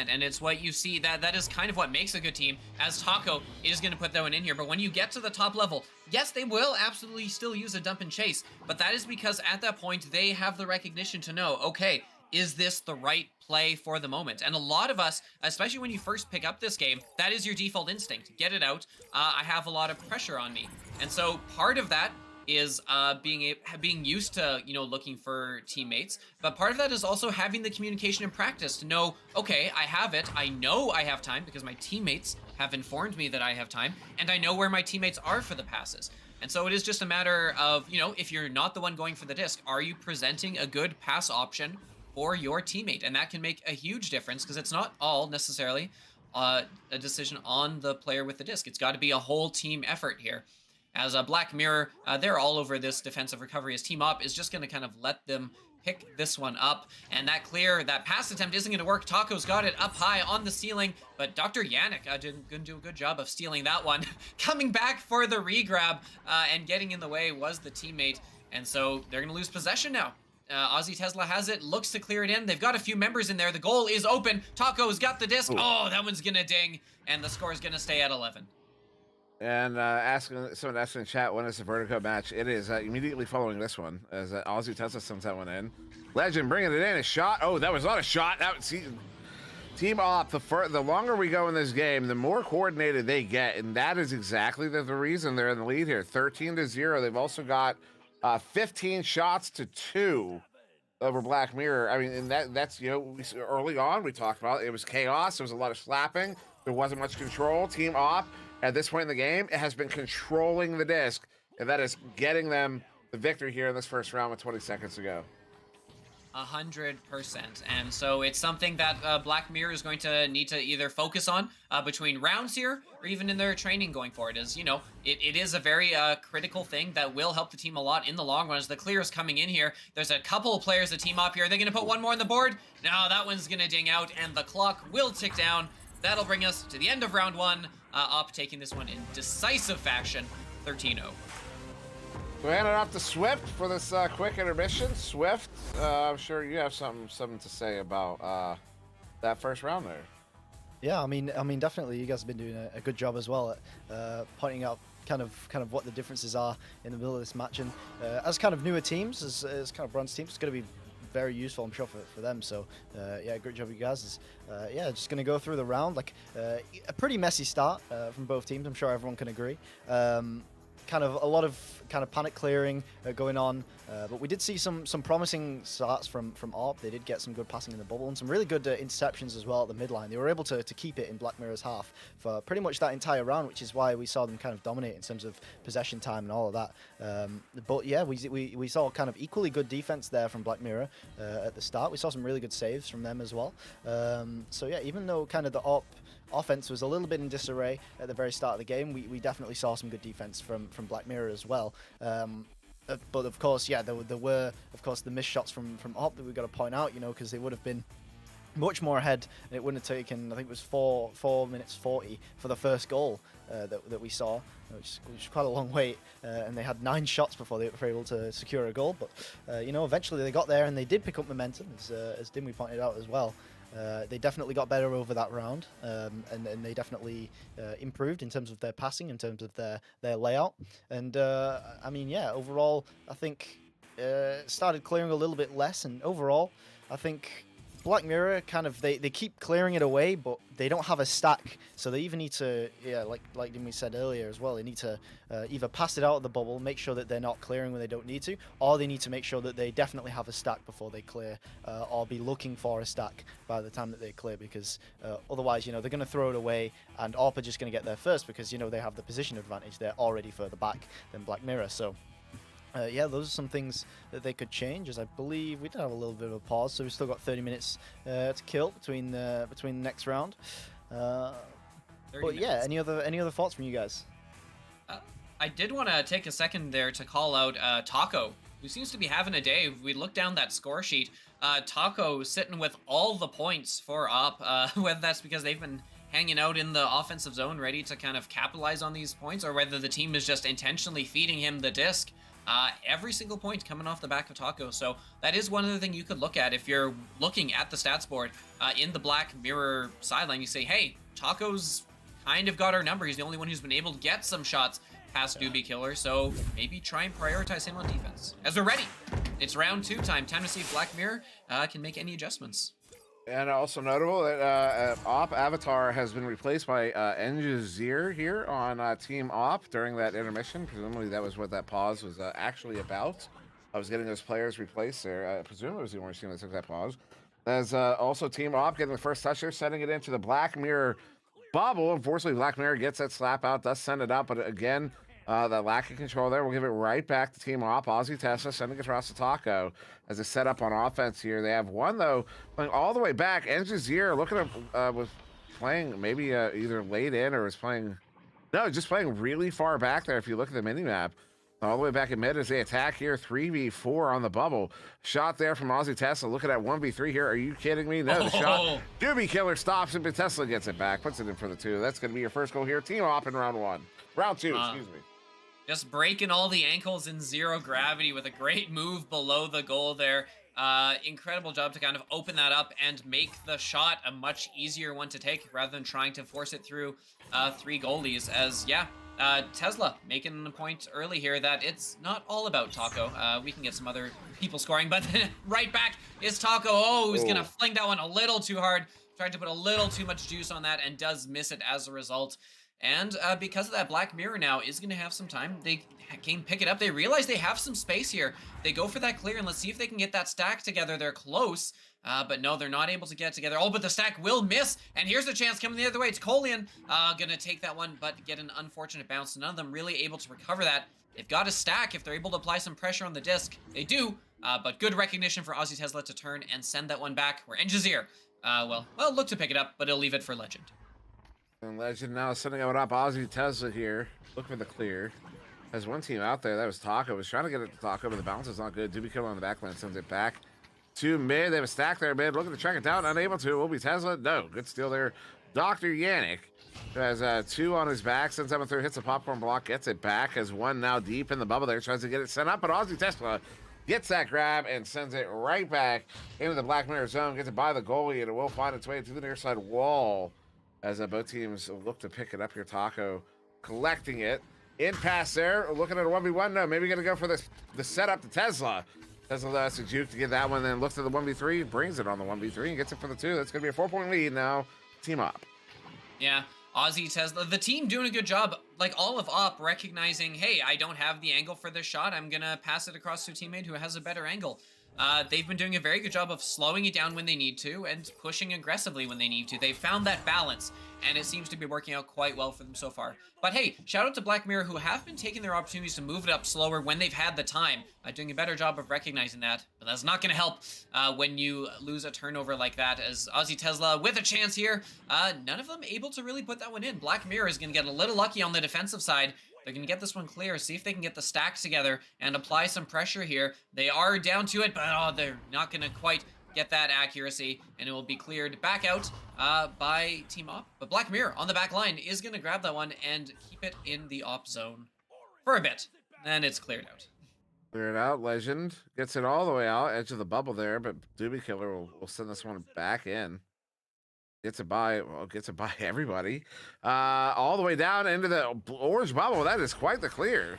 and it's what you see, that is kind of what makes a good team, as Taco is going to put that one in here. But when you get to the top level, yes, they will absolutely still use a dump and chase, but that is because at that point, they have the recognition to know, okay, is this the right play for the moment? And a lot of us, especially when you first pick up this game, that is your default instinct. Get it out. I have a lot of pressure on me. And so part of that is being used to looking for teammates, but part of that is also having the communication and practice to know, okay, I have it, I know I have time because my teammates have informed me that I have time, and I know where my teammates are for the passes. And so it is just a matter of, if you're not the one going for the disc, are you presenting a good pass option for your teammate? And that can make a huge difference, because it's not all necessarily a decision on the player with the disc. It's got to be a whole team effort here. As a Black Mirror, they're all over this defensive recovery, as Team Op is just going to kind of let them pick this one up. And that pass attempt isn't going to work. Taco's got it up high on the ceiling, but Dr. Yannick didn't do a good job of stealing that one. Coming back for the regrab and getting in the way was the teammate. And so they're going to lose possession now. Aussie Tesla has it, looks to clear it in. They've got a few members in there. The goal is open. Taco's got the disc. Oh, that one's going to ding. And the score is going to stay at 11. And someone asked in chat, when is the Vertigo match? It is immediately following this one, as Aussie Tesla sends that one in. Legend bringing it in, a shot. Oh, that was not a shot. Team Op, the longer we go in this game, the more coordinated they get, and that is exactly the reason they're in the lead here. 13-0. They've also got 15 shots to 2 over Black Mirror. I mean, and that's early on we talked about it was chaos. There was a lot of slapping. There wasn't much control. Team Op, at this point in the game, it has been controlling the disc, and that is getting them the victory here in this first round with 20 seconds to go. 100%. And so it's something that Black Mirror is going to need to either focus on between rounds here, or even in their training going forward. As it is a very critical thing that will help the team a lot in the long run. As the clear is coming in here, there's a couple of players that team up here. Are they going to put one more on the board? No, that one's going to ding out, and the clock will tick down. That'll bring us to the end of round 1. Op taking this one in decisive fashion, 13-0. We hand it off to Swift for this quick intermission. Swift, I'm sure you have something to say about that first round there. Yeah, I mean, definitely, you guys have been doing a good job as well at pointing out kind of what the differences are in the middle of this match. And as kind of newer teams, as kind of bronze teams, it's going to be very useful, I'm sure, for them. So yeah, great job, you guys. Yeah, just gonna go through the round, a pretty messy start from both teams. I'm sure everyone can agree. Kind of a lot of panic clearing going on, but we did see some promising starts from ARP. They did get some good passing in the bubble and some really good interceptions as well at the midline. They were able to keep it in Black Mirror's half for pretty much that entire round, which is why we saw them kind of dominate in terms of possession time and all of that. But yeah, we saw kind of equally good defense there from Black Mirror at the start. We saw some really good saves from them as well. So yeah, even though kind of the ARP offense was a little bit in disarray at the very start of the game, we definitely saw some good defense from Black Mirror as well. But of course, yeah, there were of course the missed shots from ARP that we've got to point out, because they would have been much more ahead, and it wouldn't have taken, I think it was 4 minutes 40 for the first goal that we saw, which is quite a long wait, and they had 9 shots before they were able to secure a goal. But eventually they got there, and they did pick up momentum, as Dimmy pointed out as well. They definitely got better over that round, and they definitely improved in terms of their passing, in terms of their layout. And I mean, yeah, overall, I think started clearing a little bit less. And overall, I think Black Mirror kind of they keep clearing it away, but they don't have a stack, so they even need to like we said earlier as well. They need to either pass it out of the bubble, make sure that they're not clearing when they don't need to, or they need to make sure that they definitely have a stack before they clear, or be looking for a stack by the time that they clear, because otherwise, they're going to throw it away, and ARP are just going to get there first because they have the position advantage. They're already further back than Black Mirror, so. Yeah, those are some things that they could change, as I believe we did have a little bit of a pause, so we've still got 30 minutes to kill between the next round. But yeah, any other thoughts from you guys? I did want to take a second there to call out Taco, who seems to be having a day. If we look down that score sheet, Taco sitting with all the points for AWP, whether that's because they've been hanging out in the offensive zone ready to kind of capitalize on these points, or whether the team is just intentionally feeding him the disc. Every single point coming off the back of Taco. So that is one other thing you could look at if you're looking at the stats board in the Black Mirror sideline. You say, hey, Taco's kind of got our number. He's the only one who's been able to get some shots past Doobie Killer. So maybe try and prioritize him on defense. As we're ready, it's round 2 time. Time to see if Black Mirror can make any adjustments. And also notable that Op Avatar has been replaced by Engizir here on Team Op during that intermission. Presumably that was what that pause was actually about. I was getting those players replaced there. Presumably it was the only team that took that pause. As also Team Op getting the first touch here, sending it into the Black Mirror bubble. Unfortunately, Black Mirror gets that slap out, does send it out, but again, that lack of control there. We'll give it right back to Team Op. Aussie Tesla sending it across to Taco as a setup on offense here. They have one, though, playing all the way back. Engizir looking at was playing maybe either late in or was playing... No, just playing really far back there if you look at the mini-map. All the way back in mid as they attack here. 3v4 on the bubble. Shot there from Aussie Tesla. Look at that 1v3 here. Are you kidding me? No, the shot. Doobie Killer stops it, but Tesla gets it back. Puts it in for the 2. That's going to be your first goal here. Team Op in round 1. Round 2, excuse me. Just breaking all the ankles in zero gravity with a great move below the goal there. Incredible job to kind of open that up and make the shot a much easier one to take rather than trying to force it through 3 goalies. As, yeah, Tesla making the point early here that it's not all about Taco. We can get some other people scoring, but right back is Taco. Oh, he's going to fling that one a little too hard. Tried to put a little too much juice on that and does miss it as a result. And because of that, Black Mirror now is going to have some time. They can pick it up. They realize they have some space here. They go for that clear, and let's see if they can get that stack together. They're close, but no, they're not able to get it together. Oh, but the stack will miss, and here's the chance coming the other way. It's Colian going to take that one, but get an unfortunate bounce. None of them really able to recover that. They've got a stack. If they're able to apply some pressure on the disc, they do, but good recognition for Aussie Tesla to turn and send that one back, where Engizir, well, look to pick it up, but he'll leave it for Legend. And Legend now sending out up Aussie Tesla here. Look for the clear. There's one team out there. That was Taco. Was trying to get it to Taco, but the bounce is not good. Doobie Killer on the backline sends it back to mid. They have a stack there, mid. Looking to track it down. Unable to. Will be Tesla. No. Good steal there. Dr. Yannick has 2 on his back. Sends up through. Hits a popcorn block. Gets it back. Has 1 now deep in the bubble there. Tries to get it sent up, but Aussie Tesla gets that grab and sends it right back into the Black Mirror zone. Gets it by the goalie, and it will find its way to the near side wall. As both teams look to pick it up here. Taco collecting it. In pass there. Looking at a 1v1. No, maybe going to go for the setup to Tesla. Tesla has to juke to get that one. Then looks at the 1v3. Brings it on the 1v3 and gets it for the 2. That's going to be a 4-point lead now. Team Op. Yeah. Aussie Tesla. The team doing a good job. Like all of Op recognizing, hey, I don't have the angle for this shot. I'm going to pass it across to a teammate who has a better angle. They've been doing a very good job of slowing it down when they need to and pushing aggressively when they need to. They've found that balance, and it seems to be working out quite well for them so far. But hey, shout out to Black Mirror, who have been taking their opportunities to move it up slower when they've had the time, doing a better job of recognizing that. But that's not going to help when you lose a turnover like that, as Aussie Tesla with a chance here. None of them able to really put that one in. Black Mirror is going to get a little lucky on the defensive side. They're going to get this one clear, see if they can get the stacks together and apply some pressure here. They are down to it, but they're not going to quite get that accuracy, and it will be cleared back out by Team Op. But Black Mirror on the back line is going to grab that one and keep it in the Op zone for a bit. Then it's cleared out. Cleared out. Legend gets it all the way out, edge of the bubble there, but Doobie Killer will send this one back in. Gets it by everybody. All the way down into the orange bubble. That is quite the clear.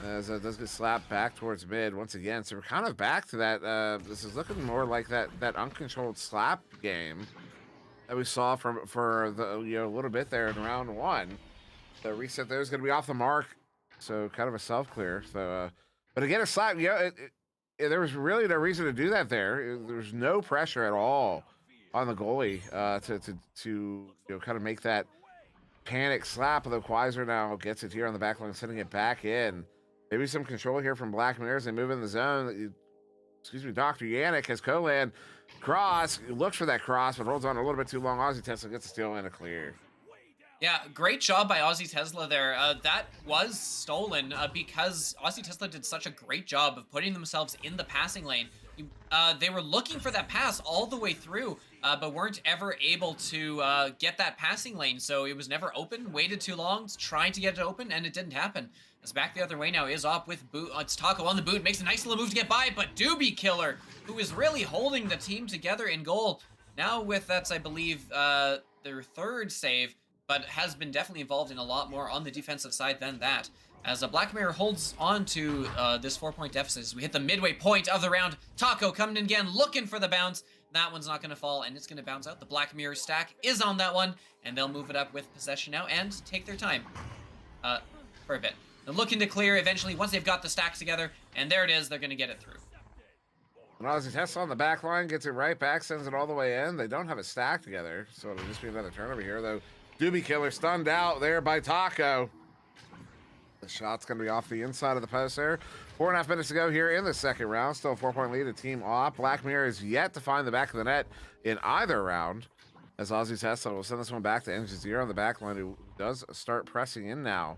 as it does get slapped back towards mid once again. So we're kind of back to that. This is looking more like that uncontrolled slap game that we saw for the a little bit there in round 1. The reset there is going to be off the mark, so kind of a self clear. So, but again, a slap. There was really no reason to do that there. There was no pressure at all on the goalie to kind of make that panic slap. Although Quasar now gets it here on the back line, sending it back in. Maybe some control here from Black Mirror as they move in the zone. Excuse me, Dr. Yannick has Colan cross, looks for that cross, but holds on a little bit too long. Aussie Tesla gets a steal and a clear. Yeah, great job by Aussie Tesla there. That was stolen because Aussie Tesla did such a great job of putting themselves in the passing lane. They were looking for that pass all the way through, but weren't ever able to get that passing lane. So it was never open, waited too long, trying to get it open, and it didn't happen. It's back the other way now, is Op with boot. It's Taco on the boot, makes a nice little move to get by, but Doobie Killer, who is really holding the team together in goal. Now with that's, I believe, their 3rd save, but has been definitely involved in a lot more on the defensive side than that. As Black Mirror holds on to this 4-point deficit as we hit the midway point of the round. Taco coming in again, looking for the bounce. That one's not going to fall, and it's going to bounce out. The Black Mirror stack is on that one, and they'll move it up with possession now and take their time for a bit. They're looking to clear eventually once they've got the stack together, and there it is. They're going to get it through. And Aussie Tesla on the back line gets it right back, sends it all the way in. They don't have a stack together, so it'll just be another turnover here, though. Doobie Killer stunned out there by Taco. The shot's going to be off the inside of the post there. 4.5 minutes to go here in the second round. Still a 4-point lead to Team Op. Black Mirror is yet to find the back of the net in either round. As Aussie Tesla will send this one back to Engine on the back line, who does start pressing in now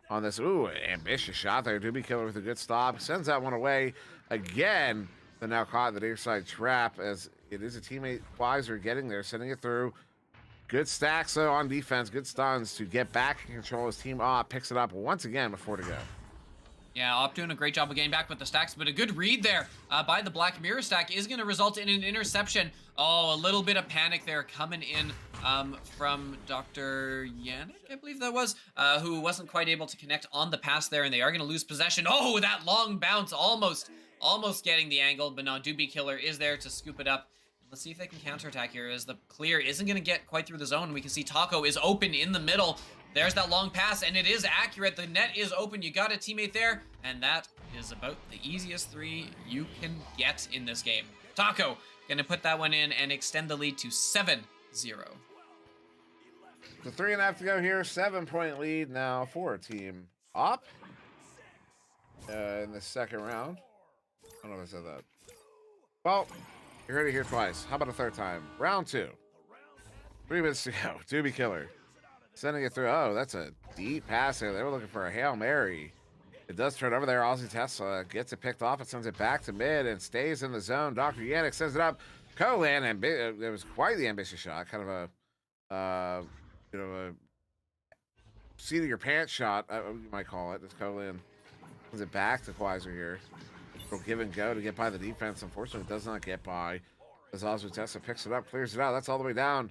on this. Ooh, ambitious shot there. Doobie Killer with a good stop. Sends that one away again. But now caught in the near side trap as it is a teammate Quasar getting there, sending it through. Good stacks though on defense, good stuns to get back in control as Team Op picks it up once again before to go. Yeah, Op doing a great job of getting back with the stacks, but a good read there by the Black Mirror stack is going to result in an interception. Oh, a little bit of panic there coming in from Dr. Yannick, I believe that was, who wasn't quite able to connect on the pass there, and they are going to lose possession. Oh, that long bounce, almost getting the angle, but now Doobie Killer is there to scoop it up. Let's see if they can counterattack here as the clear isn't going to get quite through the zone. We can see Taco is open in the middle. There's that long pass, and it is accurate. The net is open. You got a teammate there, and that is about the easiest 3 you can get in this game. Taco going to put that one in and extend the lead to 7-0. The 3.5 to go here. 7-point lead now for Team Op in the second round. I don't know if I said that. Well, you heard it here twice. How about a third time? Round 2. 3 minutes to go. Doobie Killer sending it through. Oh, that's a deep pass there. They were looking for a Hail Mary. It does turn over there. Aussie Tesla gets it picked off and sends it back to mid and stays in the zone. Dr. Yannick sends it up. Colan, and it was quite the ambitious shot. Kind of a seat of your pants shot, you might call it. It's Colan sends it back to Quasar here. Will give and go to get by the defense. Unfortunately, it does not get by. As Aussie Tesla picks it up, clears it out. That's all the way down.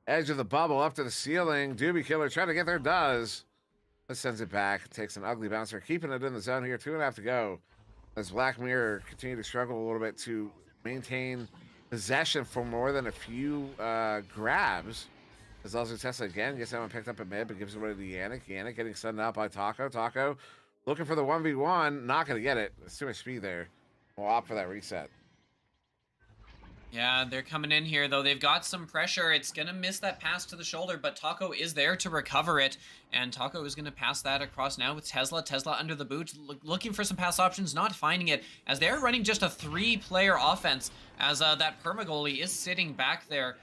Edge of the bubble, up to the ceiling. Doobie Killer trying to get there, does. This sends it back. Takes an ugly bouncer. Keeping it in the zone here. 2.5 to go. As Black Mirror continue to struggle a little bit to maintain possession for more than a few grabs. As Aussie Tesla again gets that one picked up at mid, but gives it away to Yannick. Yannick getting sent out by Taco. Taco looking for the 1v1, not going to get it. There's too much speed there. We'll opt for that reset. Yeah, they're coming in here, though. They've got some pressure. It's going to miss that pass to the shoulder, but Taco is there to recover it, and Taco is going to pass that across now with Tesla. Tesla under the boot, looking for some pass options, not finding it, as they're running just a 3-player offense, as that perma-goalie is sitting back there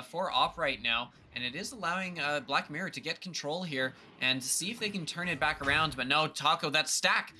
for Op right now. And it is allowing Black Mirror to get control here and see if they can turn it back around. But no, Taco, that stack,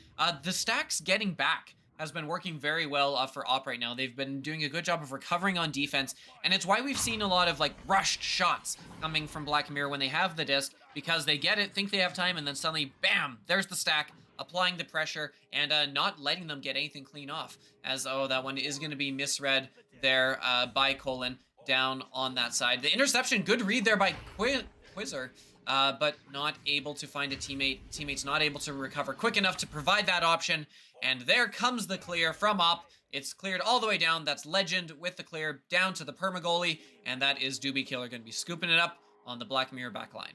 the stack's getting back has been working very well for Op right now. They've been doing a good job of recovering on defense. And it's why we've seen a lot of rushed shots coming from Black Mirror when they have the disc, because they get it, think they have time, and then suddenly, bam, there's the stack, applying the pressure and not letting them get anything clean off. As, oh, that one is going to be misread there by Colin. Down on that side. The interception, good read there by Quasar. but not able to find a teammate. Teammates not able to recover quick enough to provide that option. And there comes the clear from Op. It's cleared all the way down. That's Legend with the clear down to the perma goalie. And that is Doobie Killer going to be scooping it up on the Black Mirror backline.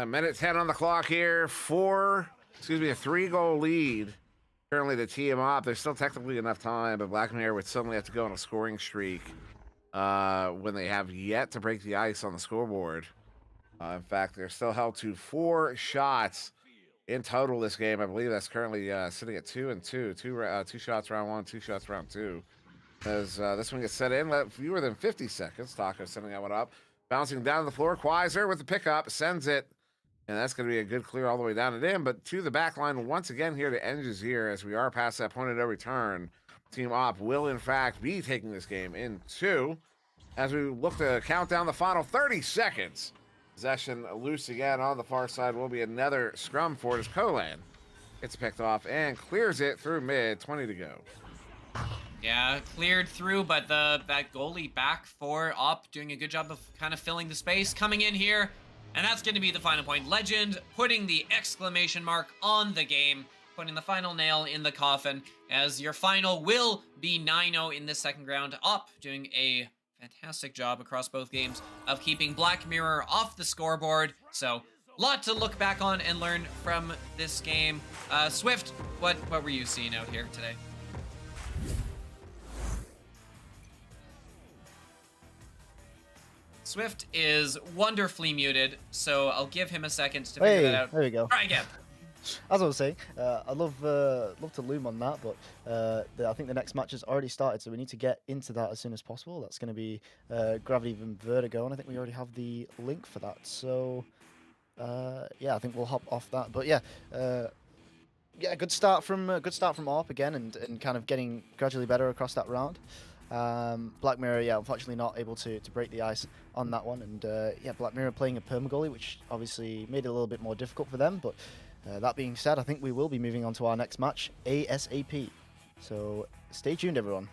Minute 10 on the clock here. A 3-goal lead. Currently the team Op. There's still technically enough time, but Black Mirror would suddenly have to go on a scoring streak when they have yet to break the ice on the scoreboard. In fact, they're still held to 4 shots in total this game. I believe that's currently sitting at 2 and 2. Two shots round 1, 2 shots round 2. As this one gets set in, fewer than 50 seconds. Taco sending that one up. Bouncing down to the floor. Quaiser with the pickup. Sends it. And that's going to be a good clear all the way down and in. But to the back line once again here to end his year as we are past that point of no return. Team Op will, in fact, be taking this game in 2 as we look to count down the final 30 seconds. Possession loose again on the far side will be another scrum for it as Colan gets picked off and clears it through mid. 20 to go. Yeah, cleared through, but that goalie back for Op doing a good job of kind of filling the space, coming in here. And that's going to be the final point. Legend putting the exclamation mark on the game, putting the final nail in the coffin, as your final will be 9-0 in this second round. Op doing a fantastic job across both games of keeping Black Mirror off the scoreboard. So, lot to look back on and learn from this game. Swift, what were you seeing out here today? Swift is wonderfully muted, so I'll give him a second to figure that out. There we go. Try again. As I was saying, I'd love to loom on that, but I think the next match has already started, so we need to get into that as soon as possible. That's going to be Gravity and Vertigo, and I think we already have the link for that. So, yeah, I think we'll hop off that. But yeah, good start from ARP again, and kind of getting gradually better across that round. Black Mirror, yeah, unfortunately not able to break the ice on that one, and yeah, Black Mirror playing a perma goalie, which obviously made it a little bit more difficult for them, but that being said, I think we will be moving on to our next match ASAP. So stay tuned, everyone.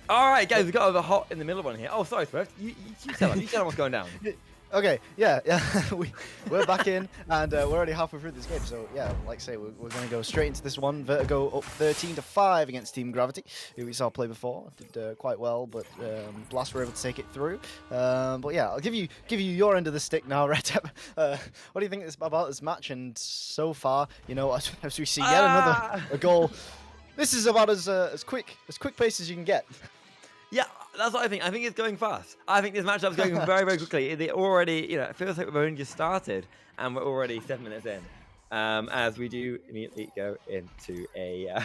All right, guys, we got over hot in the middle of one here. Oh, sorry, Swift. You tell them. You tell them what's going down. Okay, yeah, we're back in, and we're already halfway through this game. So yeah, like I say, we're going to go straight into this one. Vertigo up 13-5 against Team Gravity, who we saw play before. Did quite well, but Blast were able to take it through. But yeah, I'll give you your end of the stick now, Retep. What do you think about this match? And so far, you know, as we see yet another goal. This is about as quick pace as you can get. Yeah, that's what I think. I think it's going fast. I think this matchup's going very, very quickly. They already, you know, it feels like we've only just started, and we're already 7 minutes in. As we do immediately go into a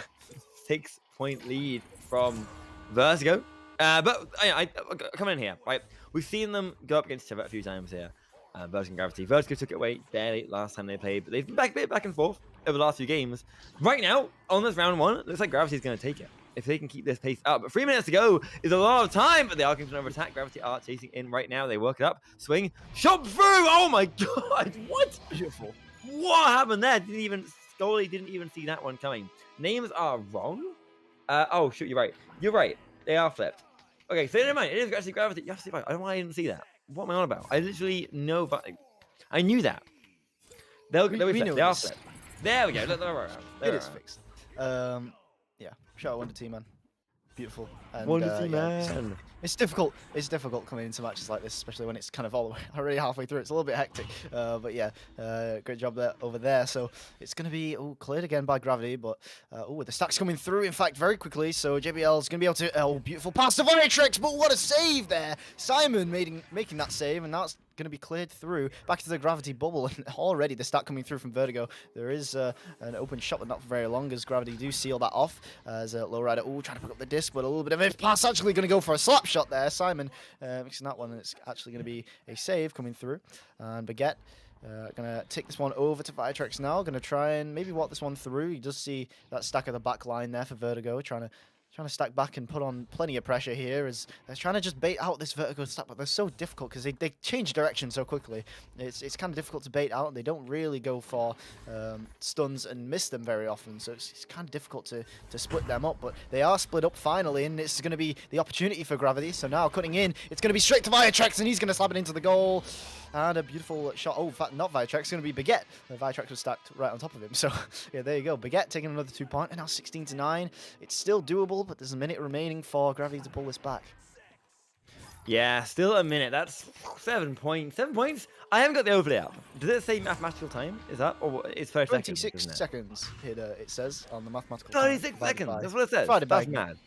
6-point lead from Vertigo. But I come in here, right? We've seen them go up against each other a few times here. Vertigo and Gravity. Vertigo took it away barely last time they played, but they've been back and forth over the last few games. Right now, on this round 1, it looks like Gravity's going to take it if they can keep this pace up. But 3 minutes to go is a lot of time, but they are going to another attack. Gravity are chasing in right now. They work it up. Swing. Shot through. Oh my god. What? Beautiful. What happened there? Scully didn't even see that one coming. Names are wrong. Oh, shoot. You're right. You're right. They are flipped. Okay, so never mind. It is actually Gravity. You're absolutely right. I don't know why I didn't see that. What am I on about? I literally know, but I knew that. They'll be flipped. They are flipped. There we go. It is fixed. Yeah. Shout out Wonder Team, man. Beautiful. And, Wonder Team, yeah, man. It's difficult. It's difficult coming into matches like this, especially when it's kind of all the way already halfway through. It's a little bit hectic, but yeah, great job there over there. So it's going to be cleared again by Gravity, but the stacks coming through. In fact, very quickly. So JBL is going to be able to beautiful pass to Vitrix, but what a save there! Simon making that save, and that's going to be cleared through back to the Gravity bubble, and already the stack coming through from Vertigo. There is an open shot, but not for very long, as Gravity do seal that off as Lowrider trying to pick up the disc, but a little bit of a pass, actually going to go for a slap shot there. Simon mixing that one, and it's actually going to be a save coming through, and Baguette going to take this one over to Vitrix now, going to try and maybe walk this one through. You just see that stack of the back line there for Vertigo, trying to stack back and put on plenty of pressure here, as they're trying to just bait out this Vertigo stack, but they're so difficult because they change direction so quickly. It's kind of difficult to bait out. They don't really go for stuns and miss them very often, so it's kind of difficult to split them up, but they are split up finally, and it's going to be the opportunity for Gravity. So now cutting in, it's going to be straight to Vitrix, and he's going to slap it into the goal. And a beautiful shot. Oh, in fact, not Vitrix. It's going to be Baguette. Vitrix was stacked right on top of him. So, yeah, there you go. Baguette taking another 2 point. And now 16-9. It's still doable, but there's a minute remaining for Gravity to pull this back. Yeah, still a minute. That's 7 points. 7 points? I haven't got the overlay up. Does it say mathematical time? Is that? Or it's 30 seconds? 26 seconds, it says on the mathematical 36 time. seconds. That's what it says. Divided by That's mad.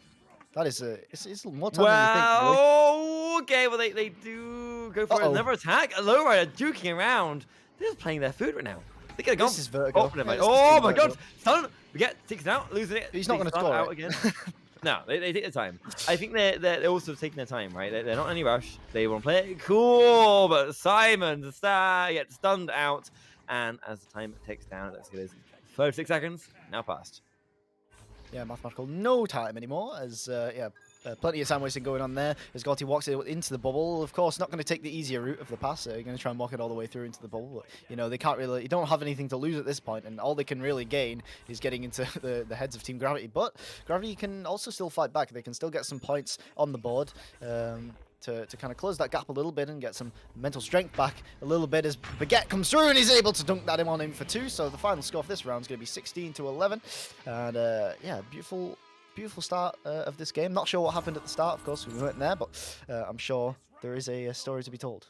That is it's more time than you think, really. Wow. Okay, well, they do go for another attack. A Lowrider duking around. They're just playing their food right now. They could have gone. This is Vertigo. Oh my god. Stun. We get takes it out, losing it. He's not going to score out again. No, they take their time. I think they're also taking their time, right? They're not in any rush. They want to play it cool, but Simon, the star, gets stunned out. And as the time ticks down, let's get it. 36 seconds, now passed. Yeah, mathematical no time anymore, as plenty of time wasting going on there as Gotti walks into the bubble. Of course, not going to take the easier route of the pass. They're going to try and walk it all the way through into the bubble. But, you know, they can't really, you don't have anything to lose at this point, and all they can really gain is getting into the heads of Team Gravity. But Gravity can also still fight back. They can still get some points on the board. To kind of close that gap a little bit and get some mental strength back a little bit, as Baguette comes through and he's able to dunk that on him for 2. So the final score of this round is going to be 16-11. And yeah, beautiful start of this game. Not sure what happened at the start, of course, we weren't there, but I'm sure there is a story to be told.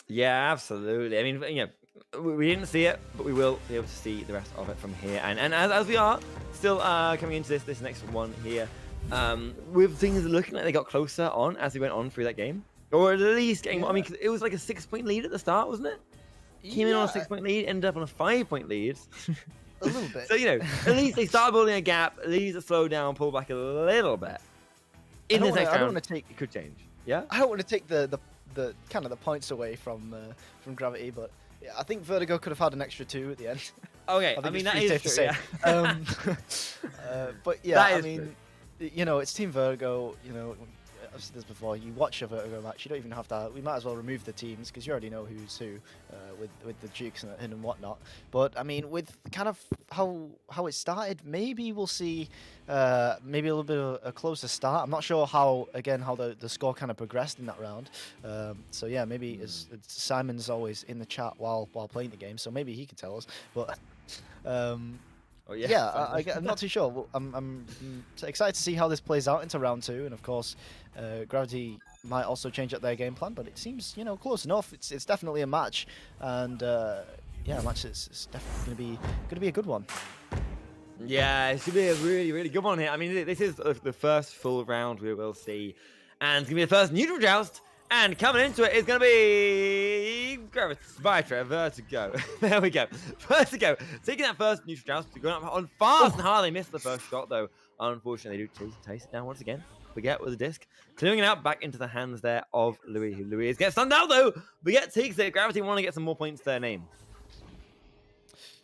Yeah, absolutely. I mean, you know, we didn't see it, but we will be able to see the rest of it from here. And as we are still coming into this next one here, with things looking like they got closer on as we went on through that game, or at least getting. Yeah. I mean, cause it was like a 6-point lead at the start, wasn't it? Came in on a 6-point lead, ended up on a 5-point lead. A little bit. So, you know, at least they started building a gap. At least it slowed down, pull back a little bit. In this next round, it could change. Yeah. I don't want to take the kind of the points away from Gravity, but yeah, I think Vertigo could have had an extra 2 at the end. Okay, I mean that is true. Yeah. But yeah, I mean, you know, it's Team Vertigo. You know, I've said this before. You watch a Vertigo match, you don't even have to. We might as well remove the teams because you already know who's who with the jukes and whatnot. But I mean, with kind of how it started, maybe we'll see maybe a little bit of a closer start. I'm not sure how the score kind of progressed in that round. So yeah, maybe it's Simon's always in the chat while playing the game, so maybe he can tell us. But oh, yeah, yeah, I'm not too sure. Well, I'm excited to see how this plays out into round 2, and of course, Gravity might also change up their game plan, but it seems, you know, close enough. It's definitely a match, and yeah, a match that's definitely going to be a good one. Yeah, it should be a really good one here. I mean, this is the first full round we will see, and it's going to be the first neutral joust. And coming into it is going to be Vertigo. There we go. Vertigo taking that first neutral joust, going up on fast and hard. They missed the first shot though Unfortunately, they do chase it down once again. Baguette with a disc, clearing it out back into the hands there of Louis. Who Louis gets stunned out though. Baguette takes it. Gravity want to get some more points to their name.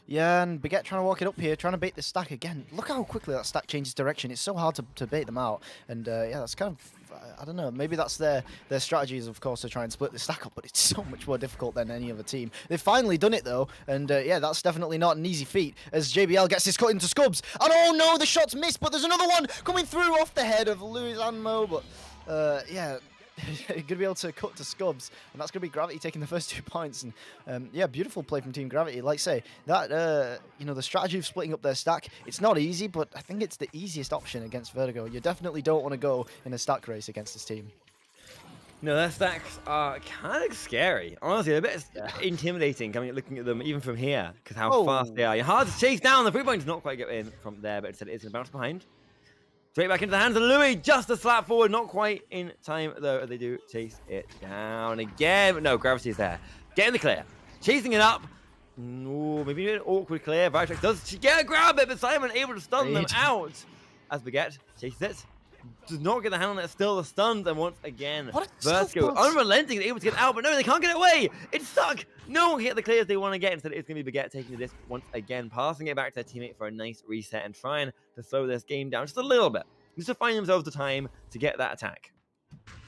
Yeah, and Baguette trying to walk it up here, trying to bait the stack again. Look how quickly that stack changes direction. It's so hard to bait them out. And yeah, that's kind of, I don't know, maybe that's their strategies, of course, to try and split the stack up, but it's so much more difficult than any other team. They've finally done it, though, and yeah, that's definitely not an easy feat, as JBL gets his cut into Scubs. And oh no, the shot's missed, but there's another one coming through off the head of Louis Anmo, but yeah, going to be able to cut to Scubs, and that's going to be Gravity taking the first 2 points. And yeah, beautiful play from Team Gravity. Like I say, that you know, the strategy of splitting up their stack, it's not easy, but I think it's the easiest option against Vertigo. You definitely don't want to go in a stack race against this team. No, their stacks are kind of scary. Honestly, they're a bit intimidating looking at them even from here, because how fast they are. You're hard to chase down. The 3 points not quite get in from there, but instead it's going to bounce behind. Straight back into the hands of Louis, just a slap forward, not quite in time though. They do chase it down again, but no, Gravity is there. Getting the clear, chasing it up. Ooh, maybe an awkward clear. Vitrax does get a grab it, but Simon able to stun them out. As Baguette chases it, does not get the hand on it, still the stuns, and once again, Vertigo unrelenting, able to get out, but no, they can't get it away. It's stuck. No one can get the clears they want to get. Instead, it's going to be Baguette taking the disc once again, passing it back to their teammate for a nice reset and trying to slow this game down just a little bit, just to find themselves the time to get that attack.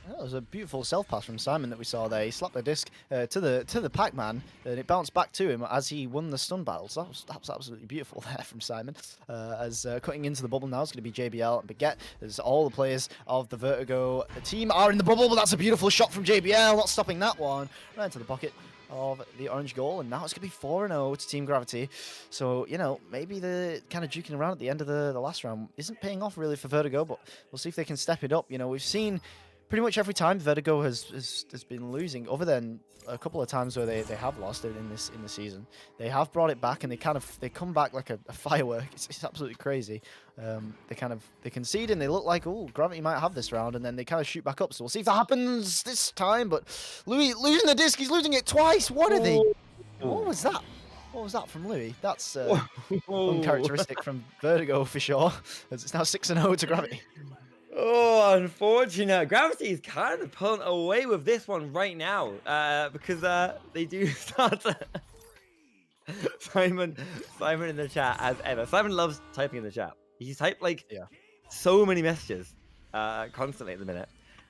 That was a beautiful self pass from Simon that we saw there. He slapped the disc to the Pac-Man, and it bounced back to him as he won the stun battle. So that was absolutely beautiful there from Simon. As cutting into the bubble now is going to be JBL and Baguette. As all the players of the Vertigo team are in the bubble, but that's a beautiful shot from JBL. Not stopping that one. Right into the pocket of the orange goal, and now it's going to be 4-0 to Team Gravity. So, you know, maybe the kind of juking around at the end of the last round isn't paying off really for Vertigo, but we'll see if they can step it up. You know, we've seen pretty much every time Vertigo has been losing, other than a couple of times where they have lost it in the season. They have brought it back, and they come back like a firework. It's absolutely crazy. They concede and they look like, oh, Gravity might have this round, and then they kind of shoot back up. So we'll see if that happens this time. But Louis losing the disc, he's losing it twice. What are they? What was that? What was that from Louis? That's uncharacteristic from Vertigo for sure. As it's now 6-0 to Gravity. Oh, unfortunate. Gravity is kind of pulling away with this one right now, because they do start to... Simon in the chat as ever. Simon loves typing in the chat. He's typed like so many messages constantly at the minute,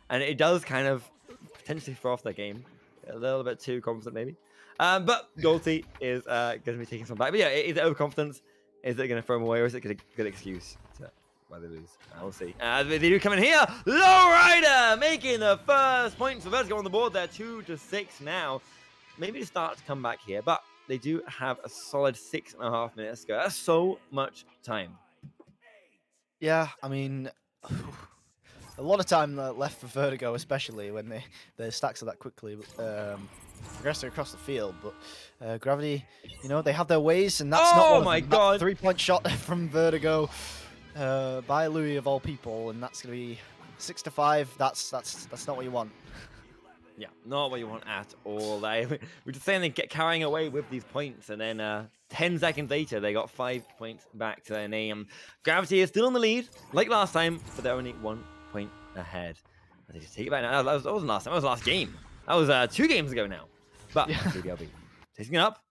and it does kind of potentially throw off their game a little bit too confident maybe. But Goldie is going to be taking some back. But yeah, is it overconfidence? Is it going to throw them away, or is it a good excuse to why they lose? We'll see. They do come in here. Lowrider making the first points for Vertigo on the board there. 2-6 now. Maybe to start to come back here, but they do have a solid 6.5 minutes to go. That's so much time. Yeah, I mean, a lot of time left for Vertigo, especially when the stacks are that quickly progressing across the field. But Gravity, you know, they have their ways, and that's not one of them. God! 3-point shot from Vertigo by Louis of all people, and that's gonna be 6-5. That's not what you want. Yeah, not what you want at all. We're just saying they get carrying away with these points, and then 10 seconds later, they got 5 points back to their name. Gravity is still in the lead, like last time, but they're only 1 point ahead. They just take it back now. That wasn't last time. That was last game. That was 2 games ago now. But DBLB taking it up.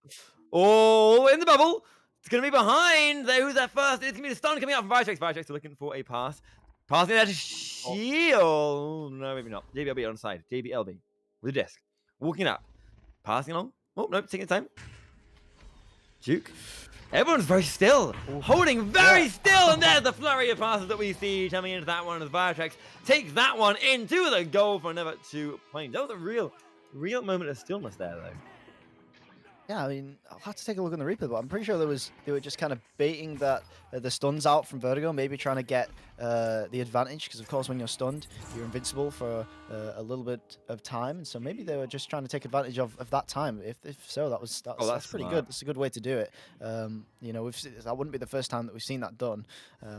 Oh, in the bubble. It's going to be behind. Who's that first? It's going to be the stun coming out from Vitrax. Vitrax are looking for a pass. Passing that to Shield. No, maybe not. JBLB on side. JBLB. With a disc. Walking up. Passing along. Oh, nope. Taking time. Juke. Everyone's very still. Holding very still. And there's the flurry of passes that we see coming into that one as Vitrax takes that one into the goal for another 2 points. That was a real moment of stillness there, though. Yeah, I mean, I'll have to take a look on the replay, but I'm pretty sure they were just kind of baiting that the stuns out from Vertigo, maybe trying to get the advantage, because of course when you're stunned, you're invincible for a little bit of time, and so maybe they were just trying to take advantage of that time. If so, that's pretty good. That's a good way to do it. You know, that wouldn't be the first time that we've seen that done.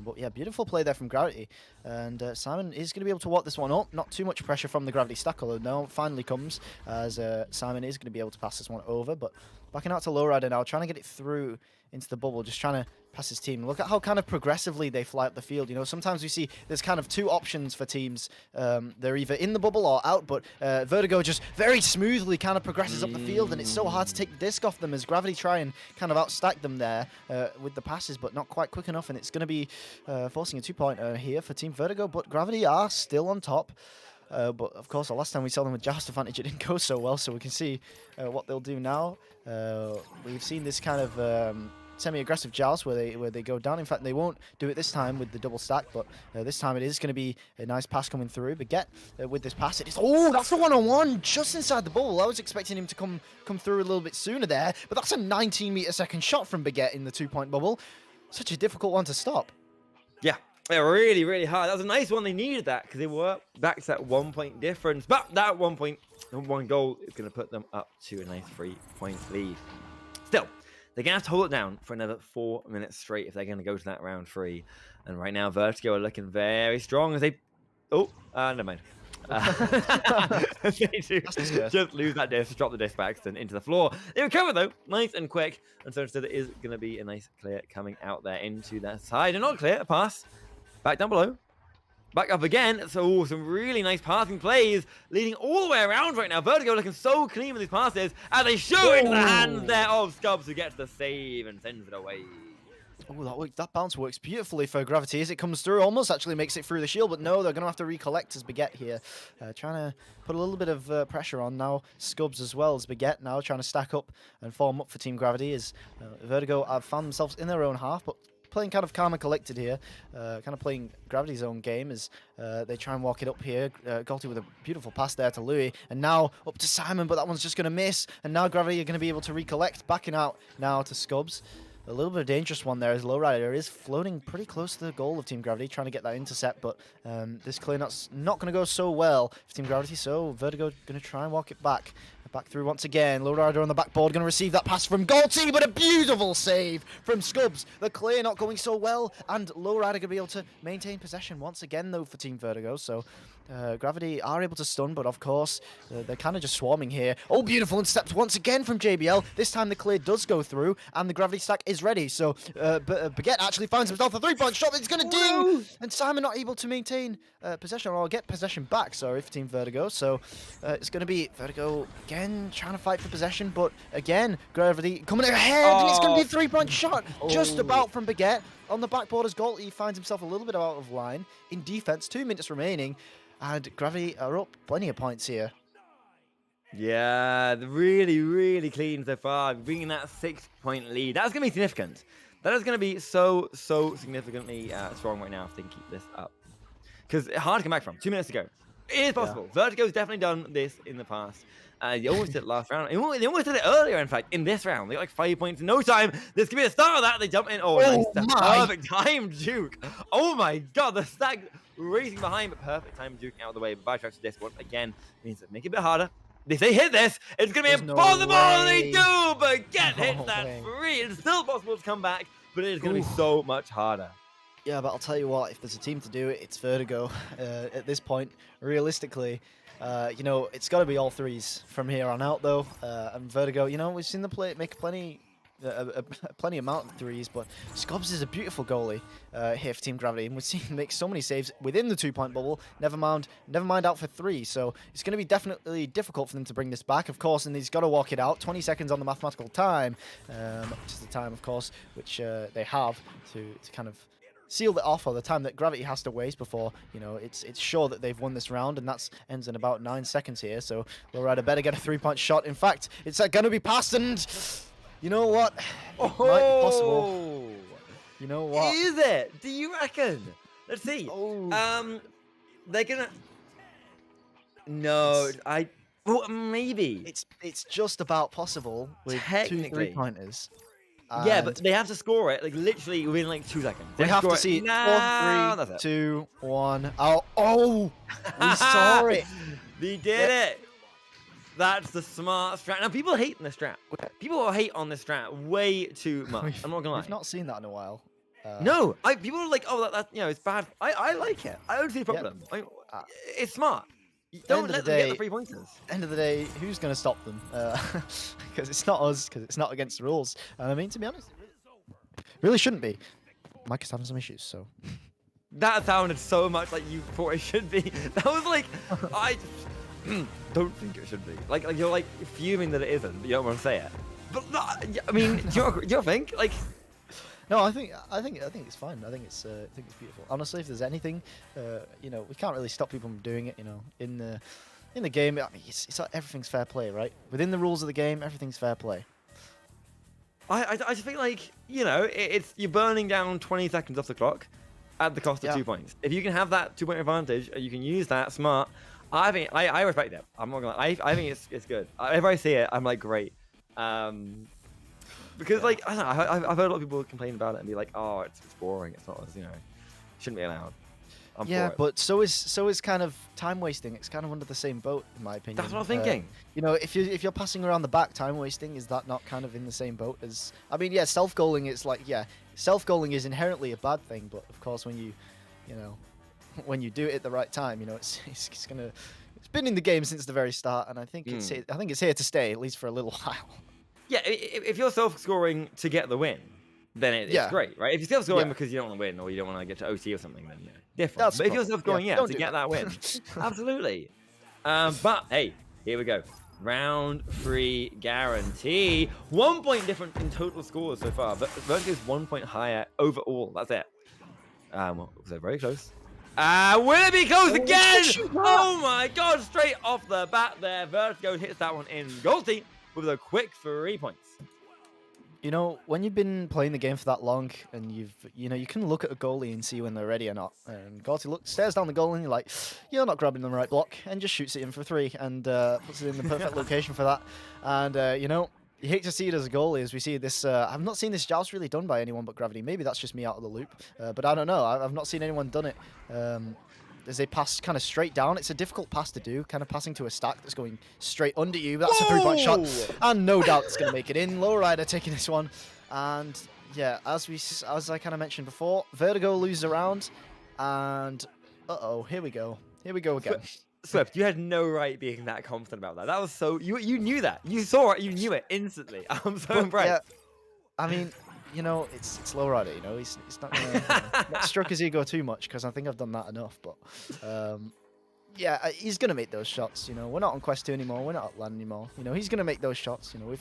But yeah, beautiful play there from Gravity, and Simon is going to be able to walk this one up. Not too much pressure from the Gravity stack, although now it finally comes as Simon is going to be able to pass this one over, but backing out to Lowrider now, trying to get it through into the bubble, just trying to past his team. Look at how kind of progressively they fly up the field. You know, sometimes we see there's kind of two options for teams. They're either in the bubble or out, but Vertigo just very smoothly kind of progresses up the field, and it's so hard to take the disc off them as Gravity try and kind of outstack them there with the passes, but not quite quick enough, and it's going to be forcing a 2-pointer here for Team Vertigo, but Gravity are still on top. But of course, the last time we saw them with Joust advantage, it didn't go so well, so we can see what they'll do now. We've seen this kind of semi-aggressive Joust where they go down. In fact, they won't do it this time with the double stack, but this time it is going to be a nice pass coming through. Baguette with this pass, it is, oh, that's the one-on-one just inside the bubble. I was expecting him to come through a little bit sooner there, but that's a 19-meter-second shot from Baguette in the 2-point bubble. Such a difficult one to stop. Yeah. They're really, really hard. That was a nice one. They needed that because they were back to that 1-point difference. But that 1 goal is going to put them up to a nice 3-point lead. Still, they're going to have to hold it down for another 4 minutes straight if they're going to go to that round 3. And right now, Vertigo are looking very strong as they... Oh, never mind. They do just lose that disc, drop the disc back and into the floor. They recover though, nice and quick. And so instead it is going to be a nice clear coming out there into that side. And not clear, a pass. Back down below. Back up again. So some really nice passing plays leading all the way around right now. Vertigo looking so clean with these passes. And they shoot into the hands there of Scubs, who gets the save and sends it away. Oh, that bounce works beautifully for Gravity as it comes through. Almost actually makes it through the shield, but no, they're going to have to recollect as Baguette here. Trying to put a little bit of pressure on now. Scubs as well as Baguette now trying to stack up and form up for Team Gravity as Vertigo have found themselves in their own half, but playing kind of calm and collected here, kind of playing Gravity's own game as they try and walk it up here. Galti with a beautiful pass there to Louis, and now up to Simon, but that one's just going to miss, and now Gravity are going to be able to recollect, backing out now to Scubs. A little bit of dangerous one there as Lowrider is floating pretty close to the goal of Team Gravity, trying to get that intercept, but this clear nut's not going to go so well for Team Gravity, so Vertigo going to try and walk it back. Back through once again. Lowrider on the backboard, going to receive that pass from Galti, but a beautiful save from Scubs. The clear not going so well, and Lowrider going to be able to maintain possession once again, though, for Team Vertigo. So Gravity are able to stun, but of course, they're kind of just swarming here. Oh, beautiful intercept once again from JBL. This time the clear does go through, and the Gravity stack is ready. So Baguette actually finds himself a 3-point shot that he's going to ding, and Simon not able to maintain possession, or get possession back, sorry, for Team Vertigo. So it's going to be Vertigo again trying to fight for possession, but again, Gravity coming ahead, and it's going to be a 3-point shot, just about from Baguette. On the backboard as Galti finds himself a little bit out of line in defense, 2 minutes remaining, and Gravity are up plenty of points here. Yeah, really, really clean so far, bringing that 6-point lead. That's going to be significant. That is going to be so significantly strong right now if they can keep this up. Because it's hard to come back from. 2 minutes to go. It is possible. Yeah. Vertigo's definitely done this in the past. They almost did it last round. They almost did it earlier, in fact, in this round. They got like 5 points in no time. This could be the start of that. They jump in. Oh, nice. Perfect time juke. Oh my god, the stack racing behind, but perfect time juking out of the way. But Vitrax this one again means to make it a bit harder. If they hit this, it's going to be impossible. No, they do, but hits that free. It's still possible to come back, but it is going to be so much harder. Yeah, but I'll tell you what, if there's a team to do it, it's Vertigo. At this point, realistically, you know, it's got to be all threes from here on out, though. And Vertigo, you know, we've seen them make plenty amount of threes, but Scubs is a beautiful goalie here for Team Gravity, and we've seen him make so many saves within the 2-point bubble. Never mind out for 3. So it's going to be definitely difficult for them to bring this back, of course, and he's got to walk it out. 20 seconds on the mathematical time, which is the time, of course, which they have to kind of seal it off, or the time that Gravity has to waste before, you know, it's sure that they've won this round, and that ends in about 9 seconds here. So Lowrider better get a 3-point shot. In fact, it's going to be passed, and you know what? It might be possible. You know what? Is it? Do you reckon? Let's see. Oh. They're gonna. No, well, maybe. It's just about possible with 2 3-pointers. Yeah, but they have to score it, like, literally within, like, 2 seconds. We have to see it. 4, 3, 2, 1. Oh! We saw it! They did it! That's the smart strat. Now, people hate on this strat. People hate on this strat way too much. I'm not gonna lie. We've not seen that in a while. No! People are like, oh, that, you know, it's bad. I like it. I don't see a problem. Yeah. It's smart. Don't let them get the 3 pointers. End of the day, who's going to stop them? Because it's not us, because it's not against the rules. And I mean, to be honest, Really shouldn't be. Mike is having some issues, so. That sounded so much like you thought it should be. That was like, I don't think it should be. Like you're like fuming that it isn't, but you don't want to say it. But no, I mean, do you think? Like, No, I think it's fine. I think it's beautiful. Honestly, if there's anything, you know, we can't really stop people from doing it. You know, in the game, I mean, it's like everything's fair play, right? Within the rules of the game, everything's fair play. I just think like, you know, it's you're burning down 20 seconds off the clock at the cost of 2 points. If you can have that 2-point advantage, you can use that smart. I think I respect it. I'm not gonna. I think it's good. If I see it, I'm like great. Because like I don't know, I've heard a lot of people complain about it and be like, oh, it's boring. It's not, you know, shouldn't be allowed. I'm for it. But so is kind of time wasting. It's kind of under the same boat, in my opinion. That's what I'm thinking. You know, if you're passing around the back, time wasting, is that not kind of in the same boat as? I mean, yeah, self-goaling. It's like, yeah, self-goaling is inherently a bad thing, but of course, when you know, when you do it at the right time, you know, it's gonna. It's been in the game since the very start, and I think it's here to stay, at least for a little while. Yeah, if you're self-scoring to get the win, then it's great, right? If you're self-scoring because you don't want to win or you don't want to get to OT or something, then different. That's but if you're self-scoring, to do get that win, absolutely. But hey, here we go. Round 3 guarantee. 1 point difference in total scores so far. But Vertigo's 1 point higher overall. That's it. So very close. Will it be close again? Oh my god, straight off the bat there. Vertigo hits that one in goal team with a quick 3 points. You know, when you've been playing the game for that long, and you can look at a goalie and see when they're ready or not. And Gorty stares down the goal and you're like, you're not grabbing the right block, and just shoots it in for 3 and puts it in the perfect location for that. And you know, you hate to see it as a goalie, as we see this. I've not seen this joust really done by anyone but Gravity. Maybe that's just me out of the loop, but I don't know. I've not seen anyone done it. As they pass kind of straight down, it's a difficult pass to do, kind of passing to a stack that's going straight under you. That's a 3-point shot, and no doubt it's going to make it in. Lowrider taking this one, and yeah, as I kind of mentioned before, Vertigo loses a round, and here we go again. Swift, you had no right being that confident about that. That was so you knew that. You saw it, you knew it instantly. I'm so impressed. Yeah, I mean, you know, it's Lowrider, you know, he's not gonna not stroke his ego too much, because I think I've done that enough, but yeah, he's gonna make those shots. You know, we're not on Quest 2 anymore, we're not at LAN anymore. You know, he's gonna make those shots. You know,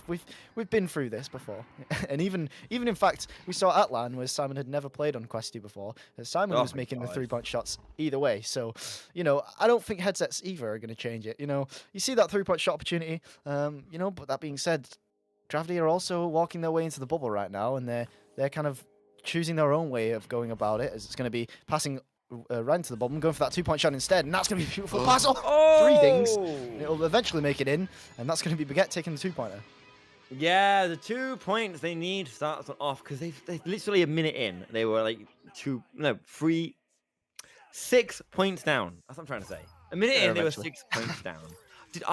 we've been through this before, and even in fact, we saw at LAN where Simon had never played on Quest 2 before. Simon was making the 3-point shots either way. So, you know, I don't think headsets either are gonna change it. You know, you see that 3-point shot opportunity. You know, but that being said, Gravity are also walking their way into the bubble right now, and they're kind of choosing their own way of going about it, as it's going to be passing right into the bubble, going for that 2-point shot instead, and that's going to be a beautiful pass. Oh, 3 dings. And it'll eventually make it in, and that's going to be Baguette taking the 2-pointer. Yeah, the 2 points they need to start them off, because they literally a minute in, they were like 6 points down. That's what I'm trying to say. A minute in, they were 6 points down. Dude,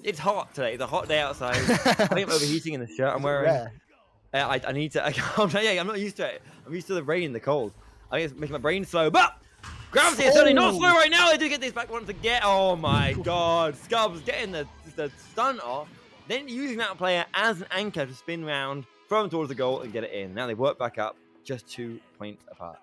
it's hot today. It's a hot day outside. I think I'm overheating in the shirt I'm wearing. I need to. I'm not used to it. I'm used to the rain, the cold. I think it's making my brain slow. But Gravity is certainly not slow right now. They do get this back once again. Oh my god. Scubs getting the stun off. Then using that player as an anchor to spin round, throw him towards the goal and get it in. Now they work back up, just 2 points apart.